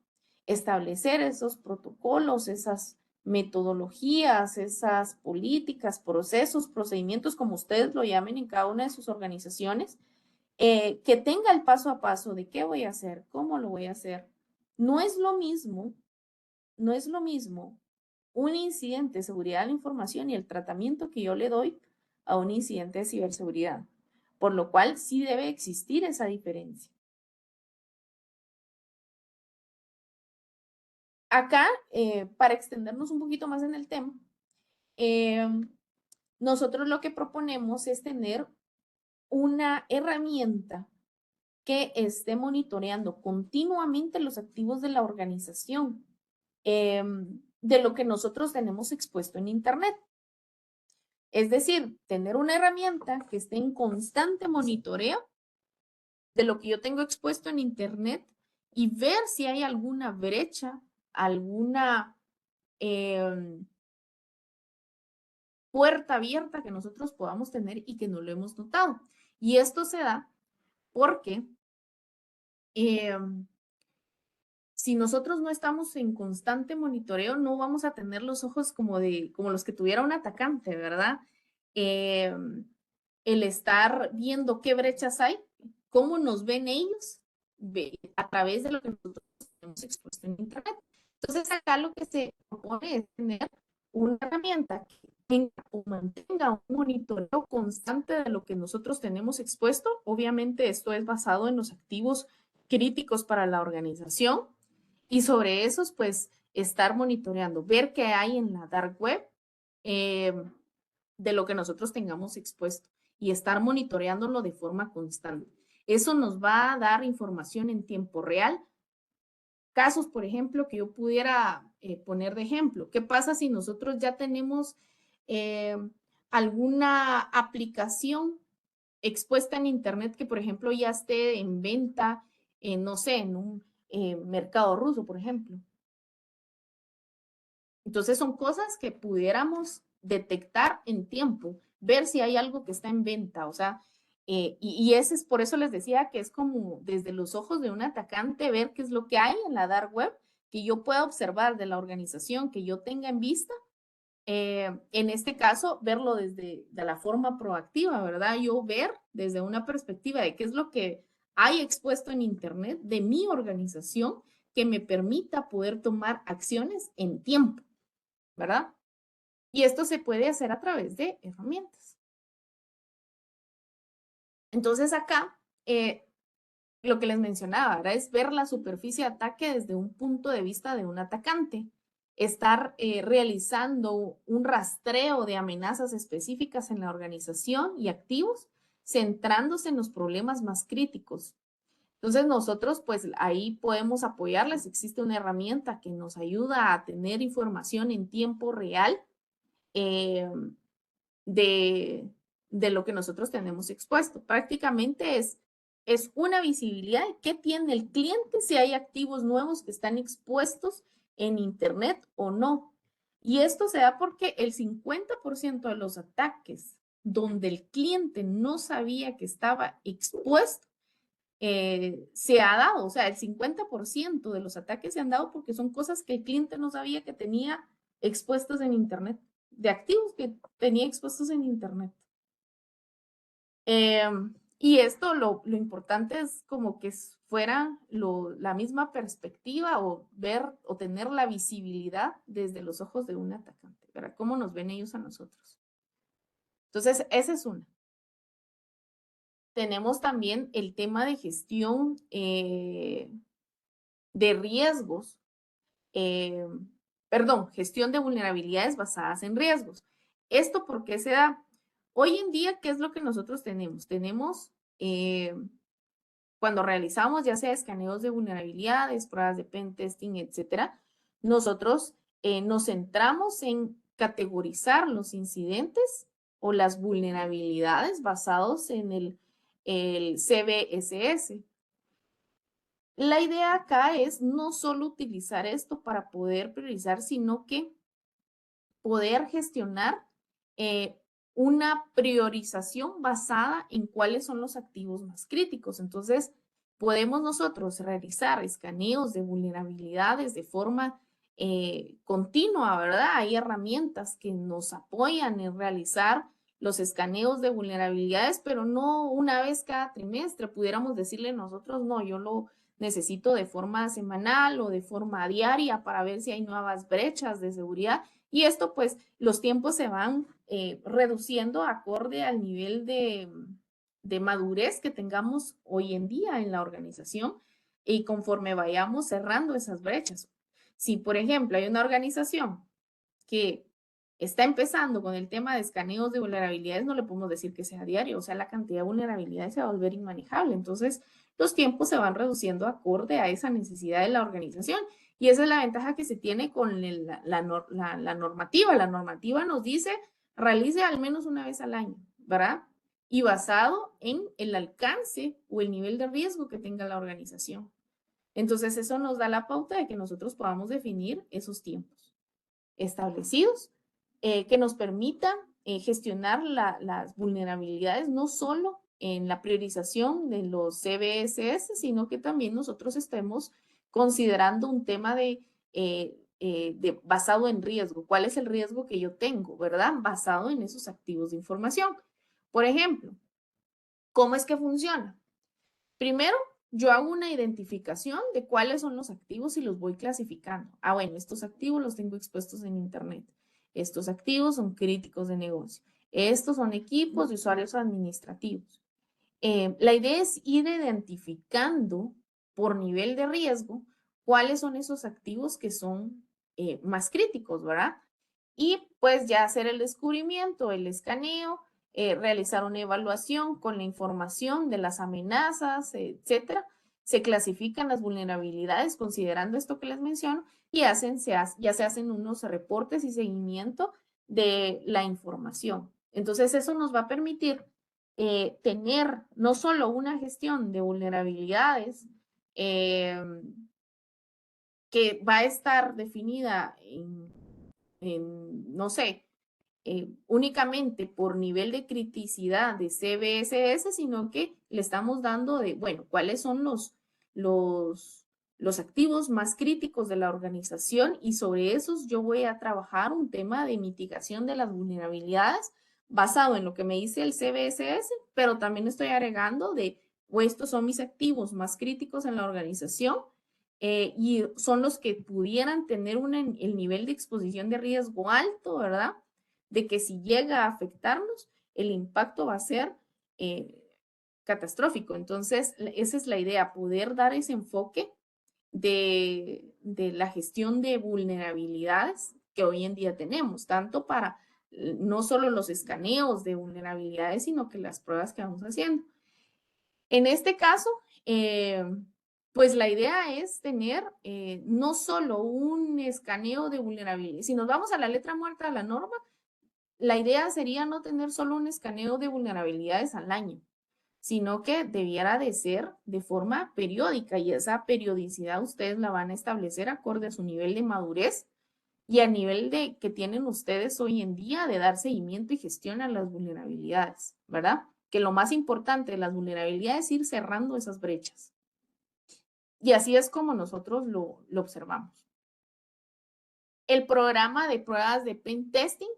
[SPEAKER 2] Establecer esos protocolos, esas metodologías, esas políticas, procesos, procedimientos, como ustedes lo llamen en cada una de sus organizaciones, que tenga el paso a paso de qué voy a hacer, cómo lo voy a hacer. No es lo mismo, no es lo mismo un incidente de seguridad de la información y el tratamiento que yo le doy a un incidente de ciberseguridad, por lo cual sí debe existir esa diferencia. Acá, para extendernos un poquito más en el tema, nosotros lo que proponemos es tener una herramienta que esté monitoreando continuamente los activos de la organización, de lo que nosotros tenemos expuesto en Internet. Es decir, tener una herramienta que esté en constante monitoreo de lo que yo tengo expuesto en Internet y ver si hay alguna brecha, alguna puerta abierta que nosotros podamos tener y que no lo hemos notado. Y esto se da porque si nosotros no estamos en constante monitoreo, no vamos a tener los ojos como los que tuviera un atacante, ¿verdad? El estar viendo qué brechas hay, cómo nos ven ellos a través de lo que nosotros tenemos expuesto en Internet. Entonces, acá lo que se propone es tener una herramienta que tenga o mantenga un monitoreo constante de lo que nosotros tenemos expuesto. Obviamente, esto es basado en los activos críticos para la organización y sobre esos, pues, estar monitoreando, ver qué hay en la dark web de lo que nosotros tengamos expuesto y estar monitoreándolo de forma constante. Eso nos va a dar información en tiempo real. Casos, por ejemplo, que yo pudiera poner de ejemplo. ¿Qué pasa si nosotros ya tenemos alguna aplicación expuesta en Internet que, por ejemplo, ya esté en venta, no sé, en un mercado ruso, por ejemplo? Entonces son cosas que pudiéramos detectar en tiempo, ver si hay algo que está en venta, o sea, y ese es por eso les decía que es como desde los ojos de un atacante ver qué es lo que hay en la dark web que yo pueda observar de la organización que yo tenga en vista. En este caso, verlo desde de la forma proactiva, ¿verdad? Yo ver desde una perspectiva de qué es lo que hay expuesto en Internet de mi organización que me permita poder tomar acciones en tiempo. ¿Verdad? Y esto se puede hacer a través de herramientas. Entonces acá, lo que les mencionaba, ¿verdad? Es ver la superficie de ataque desde un punto de vista de un atacante. Estar realizando un rastreo de amenazas específicas en la organización y activos, centrándose en los problemas más críticos. Entonces nosotros pues ahí podemos apoyarles. Existe una herramienta que nos ayuda a tener información en tiempo real de, de lo que nosotros tenemos expuesto. Prácticamente es una visibilidad de qué tiene el cliente, si hay activos nuevos que están expuestos en Internet o no. Y esto se da porque el 50% de los ataques donde el cliente no sabía que estaba expuesto, se ha dado, o sea, el 50% de los ataques se han dado porque son cosas que el cliente no sabía que tenía expuestas en Internet, de activos que tenía expuestos en Internet. Y esto lo importante es como que fuera la misma perspectiva o ver o tener la visibilidad desde los ojos de un atacante, ¿verdad? ¿Cómo nos ven ellos a nosotros? Entonces, esa es una. Tenemos también el tema de gestión de riesgos, gestión de vulnerabilidades basadas en riesgos. ¿Esto por qué se da? Hoy en día, ¿qué es lo que nosotros tenemos? Tenemos, cuando realizamos ya sea escaneos de vulnerabilidades, pruebas de pentesting, etcétera, nosotros nos centramos en categorizar los incidentes o las vulnerabilidades basados en el CBSS. La idea acá es no solo utilizar esto para poder priorizar, sino que poder gestionar una priorización basada en cuáles son los activos más críticos. Entonces, podemos nosotros realizar escaneos de vulnerabilidades de forma continua, ¿verdad? Hay herramientas que nos apoyan en realizar los escaneos de vulnerabilidades, pero no una vez cada trimestre. Pudiéramos decirle nosotros, no, yo lo necesito de forma semanal o de forma diaria para ver si hay nuevas brechas de seguridad. Y esto, pues, los tiempos se van reduciendo acorde al nivel de madurez que tengamos hoy en día en la organización y conforme vayamos cerrando esas brechas. Si, por ejemplo, hay una organización que está empezando con el tema de escaneos de vulnerabilidades, no le podemos decir que sea diario, o sea, la cantidad de vulnerabilidades se va a volver inmanejable. Entonces, los tiempos se van reduciendo acorde a esa necesidad de la organización. Y esa es la ventaja que se tiene con la normativa. La normativa nos dice, realice al menos una vez al año, ¿verdad? Y basado en el alcance o el nivel de riesgo que tenga la organización. Entonces, eso nos da la pauta de que nosotros podamos definir esos tiempos establecidos que nos permitan gestionar las vulnerabilidades, no solo en la priorización de los CBSS, sino que también nosotros estemos considerando un tema basado en riesgo. ¿Cuál es el riesgo que yo tengo, verdad? Basado en esos activos de información. Por ejemplo, ¿cómo es que funciona? Primero, yo hago una identificación de cuáles son los activos y los voy clasificando. Ah, bueno, estos activos los tengo expuestos en Internet. Estos activos son críticos de negocio. Estos son equipos de usuarios administrativos. La idea es ir identificando por nivel de riesgo cuáles son esos activos que son más críticos, ¿verdad? Y pues ya hacer el descubrimiento, el escaneo, realizar una evaluación con la información de las amenazas, etcétera. Se clasifican las vulnerabilidades considerando esto que les menciono y ya se hacen unos reportes y seguimiento de la información. Entonces eso nos va a permitir tener no solo una gestión de vulnerabilidades que va a estar definida no sé, únicamente por nivel de criticidad de CBSS, sino que le estamos dando de, bueno, cuáles son los activos más críticos de la organización y sobre esos yo voy a trabajar un tema de mitigación de las vulnerabilidades basado en lo que me dice el CBSS, pero también estoy agregando de, o estos son mis activos más críticos en la organización y son los que pudieran tener el nivel de exposición de riesgo alto, ¿verdad? De que si llega a afectarnos, el impacto va a ser catastrófico. Entonces, esa es la idea, poder dar ese enfoque de la gestión de vulnerabilidades que hoy en día tenemos, tanto para no solo los escaneos de vulnerabilidades, sino que las pruebas que vamos haciendo. En este caso, pues la idea es tener no solo un escaneo de vulnerabilidades. Si nos vamos a la letra muerta de la norma, la idea sería no tener solo un escaneo de vulnerabilidades al año, sino que debiera de ser de forma periódica y esa periodicidad ustedes la van a establecer acorde a su nivel de madurez y a nivel de que tienen ustedes hoy en día de dar seguimiento y gestión a las vulnerabilidades, ¿verdad? Que lo más importante de las vulnerabilidades es ir cerrando esas brechas. Y así es como nosotros lo observamos. El programa de pruebas de pen testing,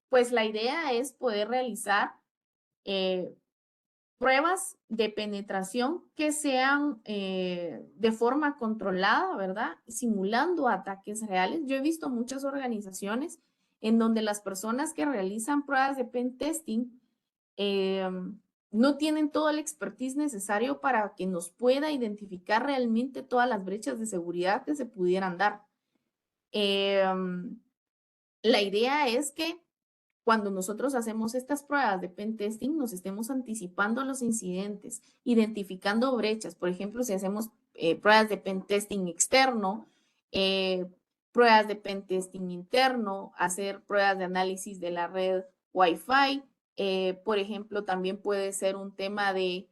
[SPEAKER 2] pues la idea es poder realizar pruebas de penetración que sean de forma controlada, ¿verdad? Simulando ataques reales. Yo he visto muchas organizaciones en donde las personas que realizan pruebas de pen testing no tienen todo el expertise necesario para que nos pueda identificar realmente todas las brechas de seguridad que se pudieran dar. La idea es que cuando nosotros hacemos estas pruebas de pen testing, nos estemos anticipando a los incidentes, identificando brechas. Por ejemplo, si hacemos pruebas de pen testing externo, pruebas de pen testing interno, hacer pruebas de análisis de la red Wi-Fi. Por ejemplo, también puede ser un tema de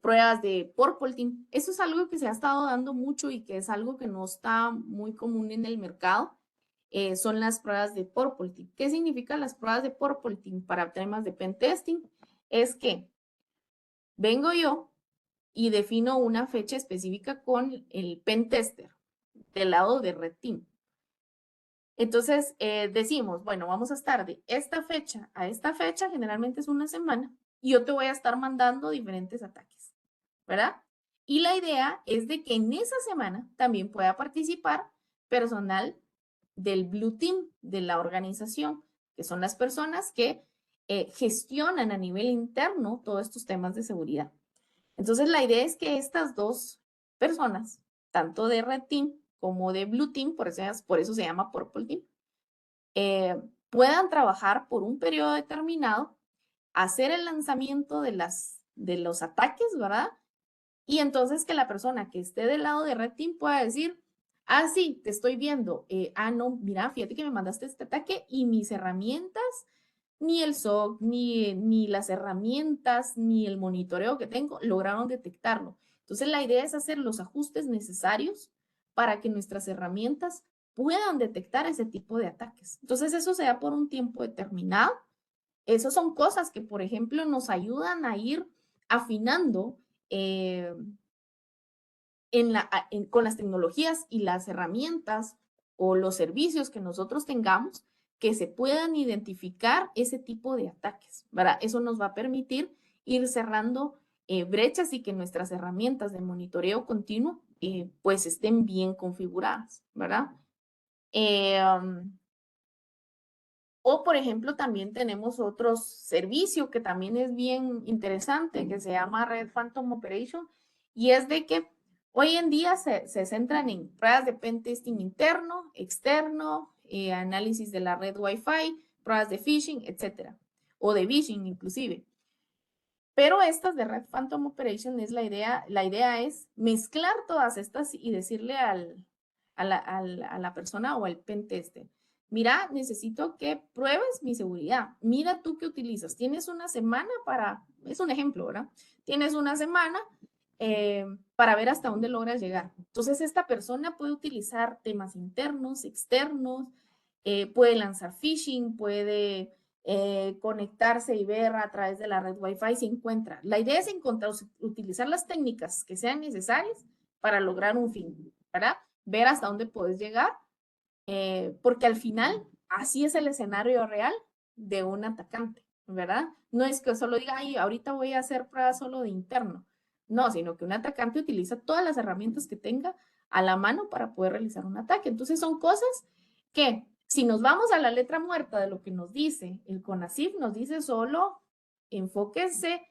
[SPEAKER 2] pruebas de porpoiting. Eso es algo que se ha estado dando mucho y que es algo que no está muy común en el mercado. Son las pruebas de porpoiting. ¿Qué significan las pruebas de porpoiting para temas de pen testing? Es que vengo yo y defino una fecha específica con el pen tester del lado de Red Team. Entonces decimos, bueno, vamos a estar de esta fecha a esta fecha, generalmente es una semana, y yo te voy a estar mandando diferentes ataques, ¿verdad? Y la idea es de que en esa semana también pueda participar personal del Blue Team de la organización, que son las personas que gestionan a nivel interno todos estos temas de seguridad. Entonces, la idea es que estas dos personas, tanto de Red Team como de Blue Team, por eso se llama Purple Team, puedan trabajar por un periodo determinado, hacer el lanzamiento de los ataques, ¿verdad? Y entonces que la persona que esté del lado de Red Team pueda decir, ah, sí, te estoy viendo, no, mira, fíjate que me mandaste este ataque y mis herramientas, ni el SOC, ni las herramientas, ni el monitoreo que tengo lograron detectarlo. Entonces la idea es hacer los ajustes necesarios para que nuestras herramientas puedan detectar ese tipo de ataques. Entonces eso se da por un tiempo determinado. Esas son cosas que, por ejemplo, nos ayudan a ir afinando eh, con las tecnologías y las herramientas o los servicios que nosotros tengamos que se puedan identificar ese tipo de ataques, ¿verdad? Eso nos va a permitir ir cerrando brechas y que nuestras herramientas de monitoreo continuo pues estén bien configuradas, ¿verdad? O, por ejemplo, también tenemos otro servicio que también es bien interesante, que se llama Red Phantom Operation, y es de que hoy en día se centran en pruebas de pentesting interno, externo, análisis de la red Wi-Fi, pruebas de phishing, etcétera, o de phishing inclusive. Pero estas de Red Phantom Operation es la idea es mezclar todas estas y decirle a la persona o al pentester, mira, necesito que pruebes mi seguridad. Mira tú qué utilizas. Tienes una semana es un ejemplo, ¿verdad? Tienes una semana para ver hasta dónde logras llegar. Entonces, esta persona puede utilizar temas internos, externos, puede lanzar phishing, puede conectarse y ver a través de la red Wi-Fi si encuentra. La idea es utilizar las técnicas que sean necesarias para lograr un fin, ¿verdad? Ver hasta dónde puedes llegar, porque al final así es el escenario real de un atacante, ¿verdad? No es que solo diga, ay, ahorita voy a hacer pruebas solo de interno, no, sino que un atacante utiliza todas las herramientas que tenga a la mano para poder realizar un ataque. Entonces son cosas que si nos vamos a la letra muerta de lo que nos dice el CONACYT, nos dice solo enfóquense.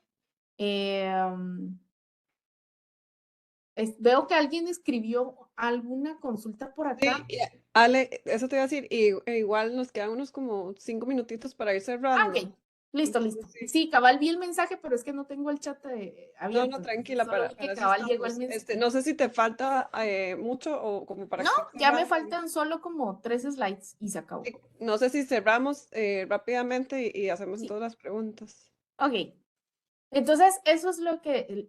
[SPEAKER 2] Veo que alguien escribió alguna consulta por acá.
[SPEAKER 1] Sí, Ale, eso te iba a decir, igual nos quedan unos como 5 minutitos para ir
[SPEAKER 2] Ah,
[SPEAKER 1] cerrando.
[SPEAKER 2] ok, listo,
[SPEAKER 1] Entonces,
[SPEAKER 2] listo.
[SPEAKER 1] sí.
[SPEAKER 2] Sí, cabal vi el mensaje, pero es que no tengo el chat
[SPEAKER 1] No, no,
[SPEAKER 2] abierto. Entonces
[SPEAKER 1] tranquila,
[SPEAKER 2] solo vi
[SPEAKER 1] para
[SPEAKER 2] que
[SPEAKER 1] eso
[SPEAKER 2] cabal llegó el
[SPEAKER 1] estamos.
[SPEAKER 2] mensaje.
[SPEAKER 1] No sé si te falta mucho o como para
[SPEAKER 2] No,
[SPEAKER 1] ir
[SPEAKER 2] ya me
[SPEAKER 1] cerrando.
[SPEAKER 2] faltan solo como 3 slides y se acabó.
[SPEAKER 1] Sí, no sé si cerramos rápidamente y hacemos
[SPEAKER 2] Sí,
[SPEAKER 1] todas las preguntas.
[SPEAKER 2] ok. Entonces, ese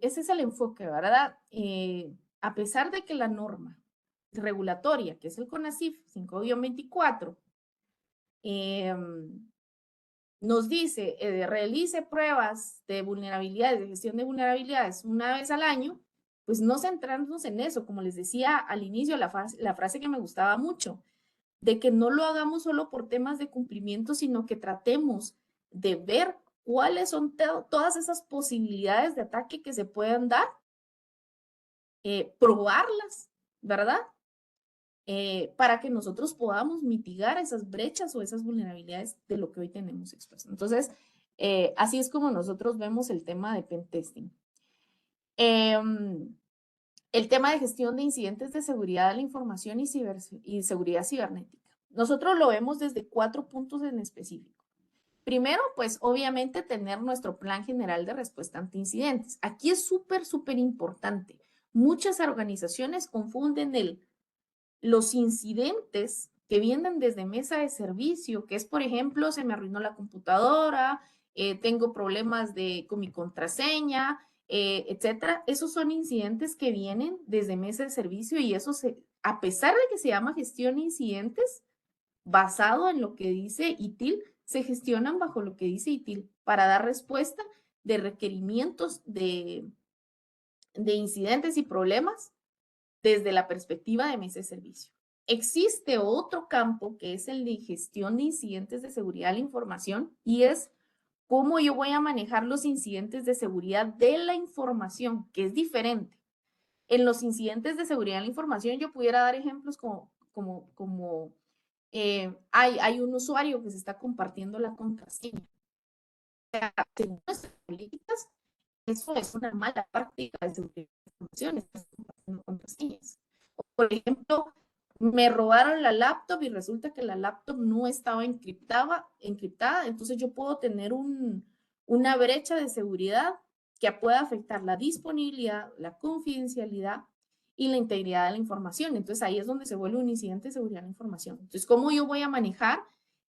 [SPEAKER 2] es el enfoque, ¿verdad? A pesar de que la norma regulatoria, que es el CONACYT 5-24, nos dice, realice pruebas de vulnerabilidades, de gestión de vulnerabilidades una vez al año, pues no centrarnos en eso, como les decía al inicio, la frase que me gustaba mucho, de que no lo hagamos solo por temas de cumplimiento, sino que tratemos de ver cuáles son todas esas posibilidades de ataque que se puedan dar, probarlas, ¿verdad? Para que nosotros podamos mitigar esas brechas o esas vulnerabilidades de lo que hoy tenemos expuesto. Entonces, así es como nosotros vemos el tema de pentesting. El tema de gestión de incidentes de seguridad de la información y seguridad cibernética. Nosotros lo vemos desde 4 puntos en específico. Primero, pues obviamente tener nuestro plan general de respuesta ante incidentes. Aquí es súper importante. Muchas organizaciones confunden los incidentes que vienen desde mesa de servicio, que es, por ejemplo, se me arruinó la computadora, tengo problemas con mi contraseña, etcétera. Esos son incidentes que vienen desde mesa de servicio y eso a pesar de que se llama gestión de incidentes, basado en lo que dice ITIL, se gestionan bajo lo que dice ITIL para dar respuesta de requerimientos de incidentes y problemas desde la perspectiva de mesa de servicio. Existe otro campo que es el de gestión de incidentes de seguridad de la información y es cómo yo voy a manejar los incidentes de seguridad de la información, que es diferente. En los incidentes de seguridad de la información yo pudiera dar ejemplos como hay un usuario que se está compartiendo la contraseña. Según nuestras políticas, eso es una mala práctica de seguridad de la información, estás compartiendo contraseñas. Por ejemplo, me robaron la laptop y resulta que la laptop no estaba encriptada, entonces yo puedo tener una brecha de seguridad que pueda afectar la disponibilidad, la confidencialidad y la integridad de la información. Entonces ahí es donde se vuelve un incidente de seguridad de la información. Entonces, ¿cómo yo voy a manejar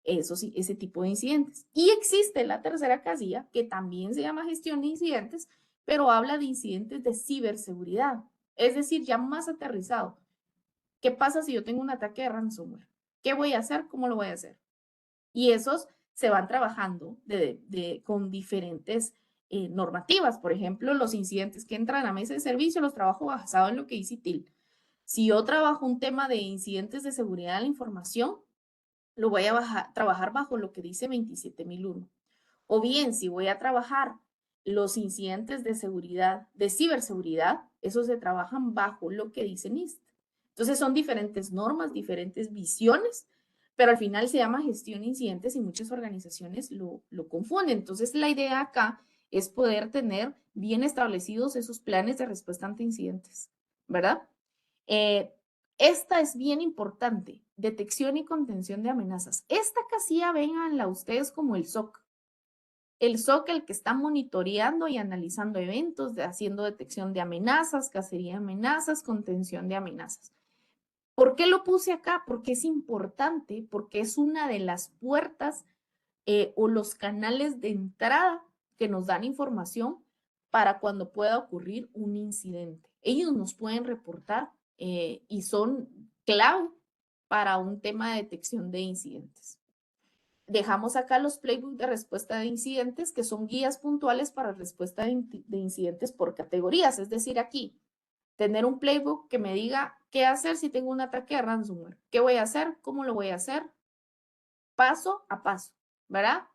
[SPEAKER 2] ese tipo de incidentes? Y existe la tercera casilla, que también se llama gestión de incidentes, pero habla de incidentes de ciberseguridad. Es decir, ya más aterrizado. ¿Qué pasa si yo tengo un ataque de ransomware? ¿Qué voy a hacer? ¿Cómo lo voy a hacer? Y esos se van trabajando con diferentes normativas. Por ejemplo, los incidentes que entran a mesa de servicio los trabajo basado en lo que dice ITIL. Si yo trabajo un tema de incidentes de seguridad de la información, lo voy a trabajar bajo lo que dice 27001. O bien, si voy a trabajar los incidentes de seguridad, de ciberseguridad, esos se trabajan bajo lo que dice NIST. Entonces son diferentes normas, diferentes visiones, pero al final se llama gestión de incidentes y muchas organizaciones lo confunden. Entonces la idea acá es poder tener bien establecidos esos planes de respuesta ante incidentes, ¿verdad? Esta es bien importante, detección y contención de amenazas. Esta casilla véanla ustedes como el SOC. El SOC, el que está monitoreando y analizando eventos, haciendo detección de amenazas, cacería de amenazas, contención de amenazas. ¿Por qué lo puse acá? Porque es importante, porque es una de las puertas o los canales de entrada que nos dan información para cuando pueda ocurrir un incidente. Ellos nos pueden reportar y son clave para un tema de detección de incidentes. Dejamos acá los playbooks de respuesta de incidentes, que son guías puntuales para respuesta de incidentes por categorías. Es decir, aquí, tener un playbook que me diga qué hacer si tengo un ataque de ransomware, qué voy a hacer, cómo lo voy a hacer, paso a paso, ¿verdad?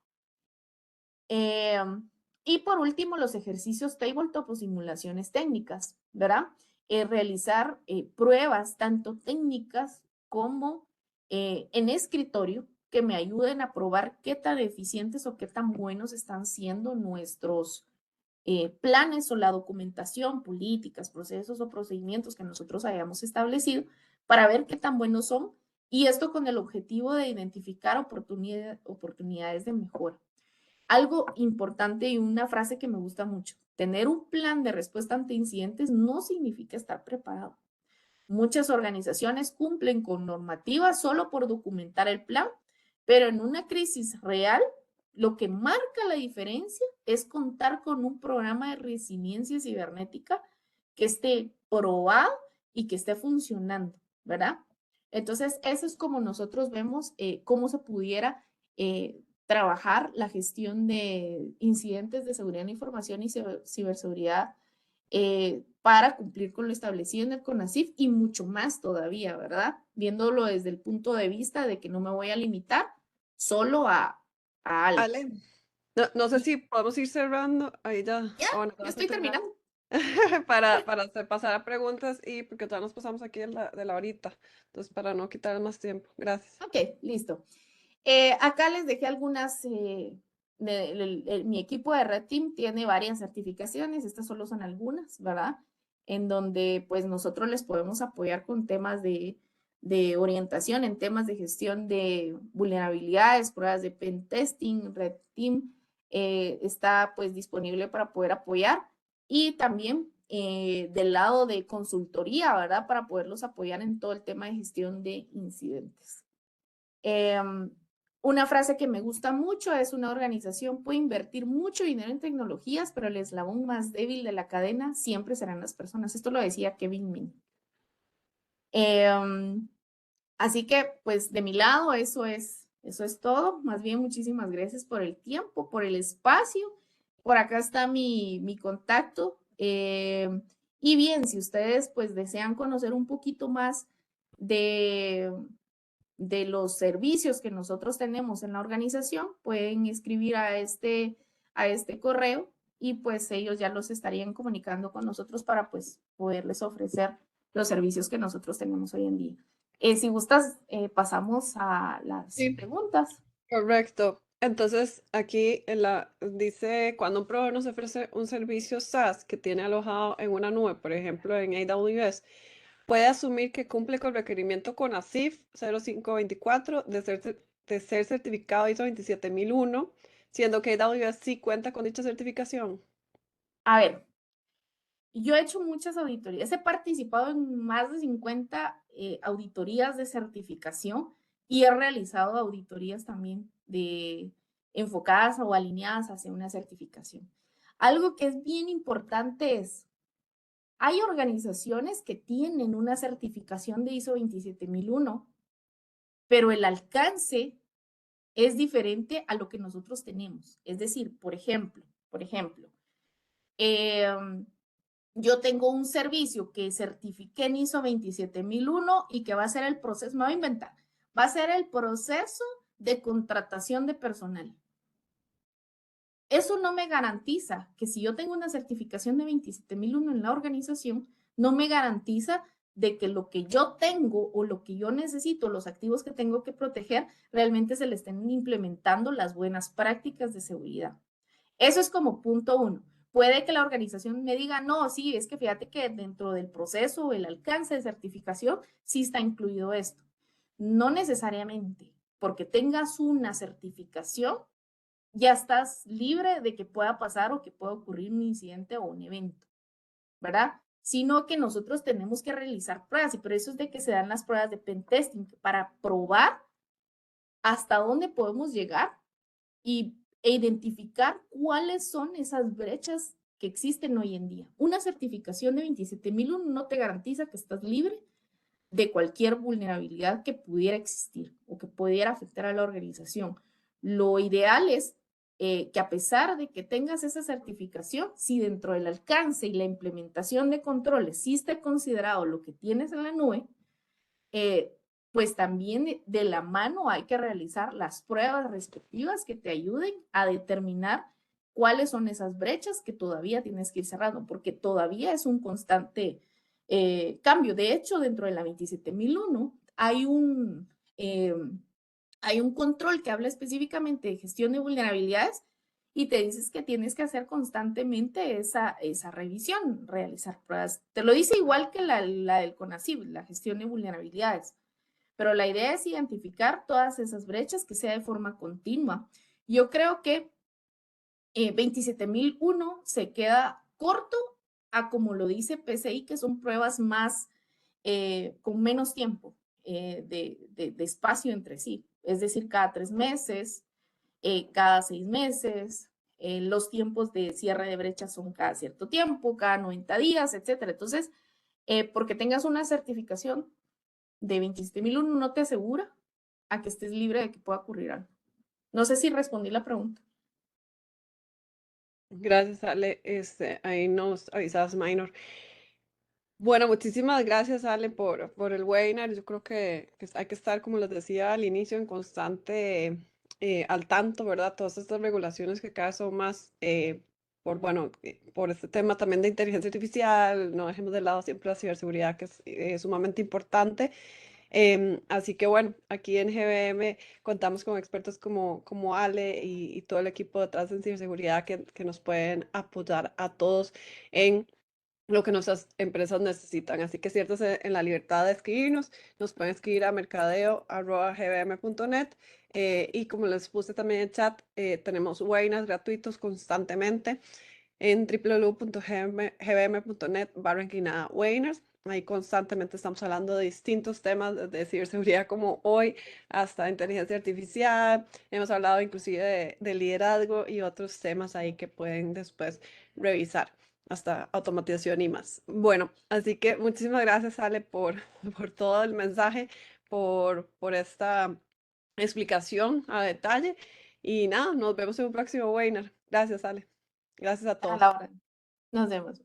[SPEAKER 2] Y por último, los ejercicios tabletop o simulaciones técnicas, ¿verdad? Realizar pruebas tanto técnicas como en escritorio que me ayuden a probar qué tan eficientes o qué tan buenos están siendo nuestros planes o la documentación, políticas, procesos o procedimientos que nosotros hayamos establecido para ver qué tan buenos son y esto con el objetivo de identificar oportunidades de mejora. Algo importante y una frase que me gusta mucho, tener un plan de respuesta ante incidentes no significa estar preparado. Muchas organizaciones cumplen con normativas solo por documentar el plan, pero en una crisis real, lo que marca la diferencia es contar con un programa de resiliencia cibernética que esté probado y que esté funcionando, ¿verdad? Entonces, eso es como nosotros vemos cómo se pudiera trabajar la gestión de incidentes de seguridad en información y ciberseguridad para cumplir con lo establecido en el CONACYT y mucho más todavía, ¿verdad? Viéndolo desde el punto de vista de que no me voy a limitar solo a algo.
[SPEAKER 1] Ale, no sé si podemos ir cerrando ahí ya.
[SPEAKER 2] Ya,
[SPEAKER 1] O bueno,
[SPEAKER 2] ya
[SPEAKER 1] vas a
[SPEAKER 2] estoy
[SPEAKER 1] terminar
[SPEAKER 2] terminando.
[SPEAKER 1] para pasar a preguntas y porque ya nos pasamos aquí de la horita. Entonces, para no quitar más tiempo. Gracias.
[SPEAKER 2] Ok, listo. Acá les dejé algunas, mi equipo de Red Team tiene varias certificaciones, estas solo son algunas, ¿verdad? En donde pues nosotros les podemos apoyar con temas de orientación, en temas de gestión de vulnerabilidades, pruebas de pen testing, Red Team está pues disponible para poder apoyar y también del lado de consultoría, ¿verdad? Para poderlos apoyar en todo el tema de gestión de incidentes. Una frase que me gusta mucho es: una organización puede invertir mucho dinero en tecnologías, pero el eslabón más débil de la cadena siempre serán las personas. Esto lo decía Kevin Min. Así que, pues, de mi lado, eso es todo. Más bien, muchísimas gracias por el tiempo, por el espacio. Por acá está mi contacto. Y bien, si ustedes, pues, desean conocer un poquito más de los servicios que nosotros tenemos en la organización, pueden escribir a este correo y pues ellos ya los estarían comunicando con nosotros para pues poderles ofrecer los servicios que nosotros tenemos hoy en día. Si gustas, pasamos a las
[SPEAKER 1] Sí,
[SPEAKER 2] preguntas.
[SPEAKER 1] correcto. Entonces, aquí dice, cuando un proveedor nos ofrece un servicio SaaS que tiene alojado en una nube, por ejemplo, en AWS, Puede asumir que cumple con el requerimiento CONACYF 0524 de ser certificado ISO 27001, siendo que AWS sí cuenta con dicha certificación.
[SPEAKER 2] A ver, yo he hecho muchas auditorías, he participado en más de 50 auditorías de certificación y he realizado auditorías también enfocadas o alineadas hacia una certificación. Algo que es bien importante es, hay organizaciones que tienen una certificación de ISO 27001, pero el alcance es diferente a lo que nosotros tenemos. Es decir, por ejemplo, em, yo tengo un servicio que certifiqué en ISO 27001 y que va a ser el proceso, me voy a inventar, va a ser el proceso de contratación de personal. Eso no me garantiza que si yo tengo una certificación de 27001 en la organización, no me garantiza de que lo que yo tengo o lo que yo necesito, los activos que tengo que proteger, realmente se le estén implementando las buenas prácticas de seguridad. Eso es como punto uno. Puede que la organización me diga, no, sí, es que fíjate que dentro del proceso o el alcance de certificación sí está incluido esto. No necesariamente, porque tengas una certificación, ya estás libre de que pueda pasar o que pueda ocurrir un incidente o un evento, ¿verdad? Sino que nosotros tenemos que realizar pruebas y por eso es de que se dan las pruebas de pen testing para probar hasta dónde podemos llegar e identificar cuáles son esas brechas que existen hoy en día. Una certificación de 27001 no te garantiza que estás libre de cualquier vulnerabilidad que pudiera existir o que pudiera afectar a la organización. Lo ideal es que a pesar de que tengas esa certificación, si dentro del alcance y la implementación de controles sí esté considerado lo que tienes en la nube, eh, pues también de la mano hay que realizar las pruebas respectivas que te ayuden a determinar cuáles son esas brechas que todavía tienes que ir cerrando, porque todavía es un constante cambio. De hecho, dentro de la 27001 hay un control que habla específicamente de gestión de vulnerabilidades y te dices que tienes que hacer constantemente esa revisión, realizar pruebas. Te lo dice igual que la del CONACYT, la gestión de vulnerabilidades. Pero la idea es identificar todas esas brechas que sea de forma continua. Yo creo que 27001 se queda corto a como lo dice PCI, que son pruebas más con menos tiempo de espacio entre sí. Es decir, cada 3 meses, cada 6 meses, los tiempos de cierre de brechas son cada cierto tiempo, cada 90 días, etcétera. Entonces, porque tengas una certificación de 27001 no te asegura a que estés libre de que pueda ocurrir algo. No sé si respondí la pregunta.
[SPEAKER 1] Gracias, Ale. Ahí nos avisas, Minor. Bueno, muchísimas gracias, Ale, por el webinar. Yo creo que hay que estar, como les decía al inicio, en constante al tanto, ¿verdad? Todas estas regulaciones que cada vez son más, bueno, por este tema también de inteligencia artificial. No dejemos de lado siempre la ciberseguridad, que es sumamente importante. Así que bueno, aquí en GBM contamos con expertos como Ale y todo el equipo detrás en ciberseguridad que nos pueden apoyar a todos en lo que nuestras empresas necesitan. Así que siéntanse en la libertad de escribirnos. Nos pueden escribir a mercadeo@gbm.net. Y como les puse también en el chat, tenemos webinars gratuitos constantemente en www.gbm.net/webinars. Ahí constantemente estamos hablando de distintos temas, desde ciberseguridad como hoy hasta inteligencia artificial. Hemos hablado inclusive de liderazgo y otros temas ahí que pueden después revisar, hasta automatización y más. Bueno, así que muchísimas gracias, Ale, por todo el mensaje, por esta explicación a detalle. Y nada, nos vemos en un próximo webinar. Gracias, Ale. Gracias a
[SPEAKER 2] A la
[SPEAKER 1] todos.
[SPEAKER 2] hora. Nos vemos.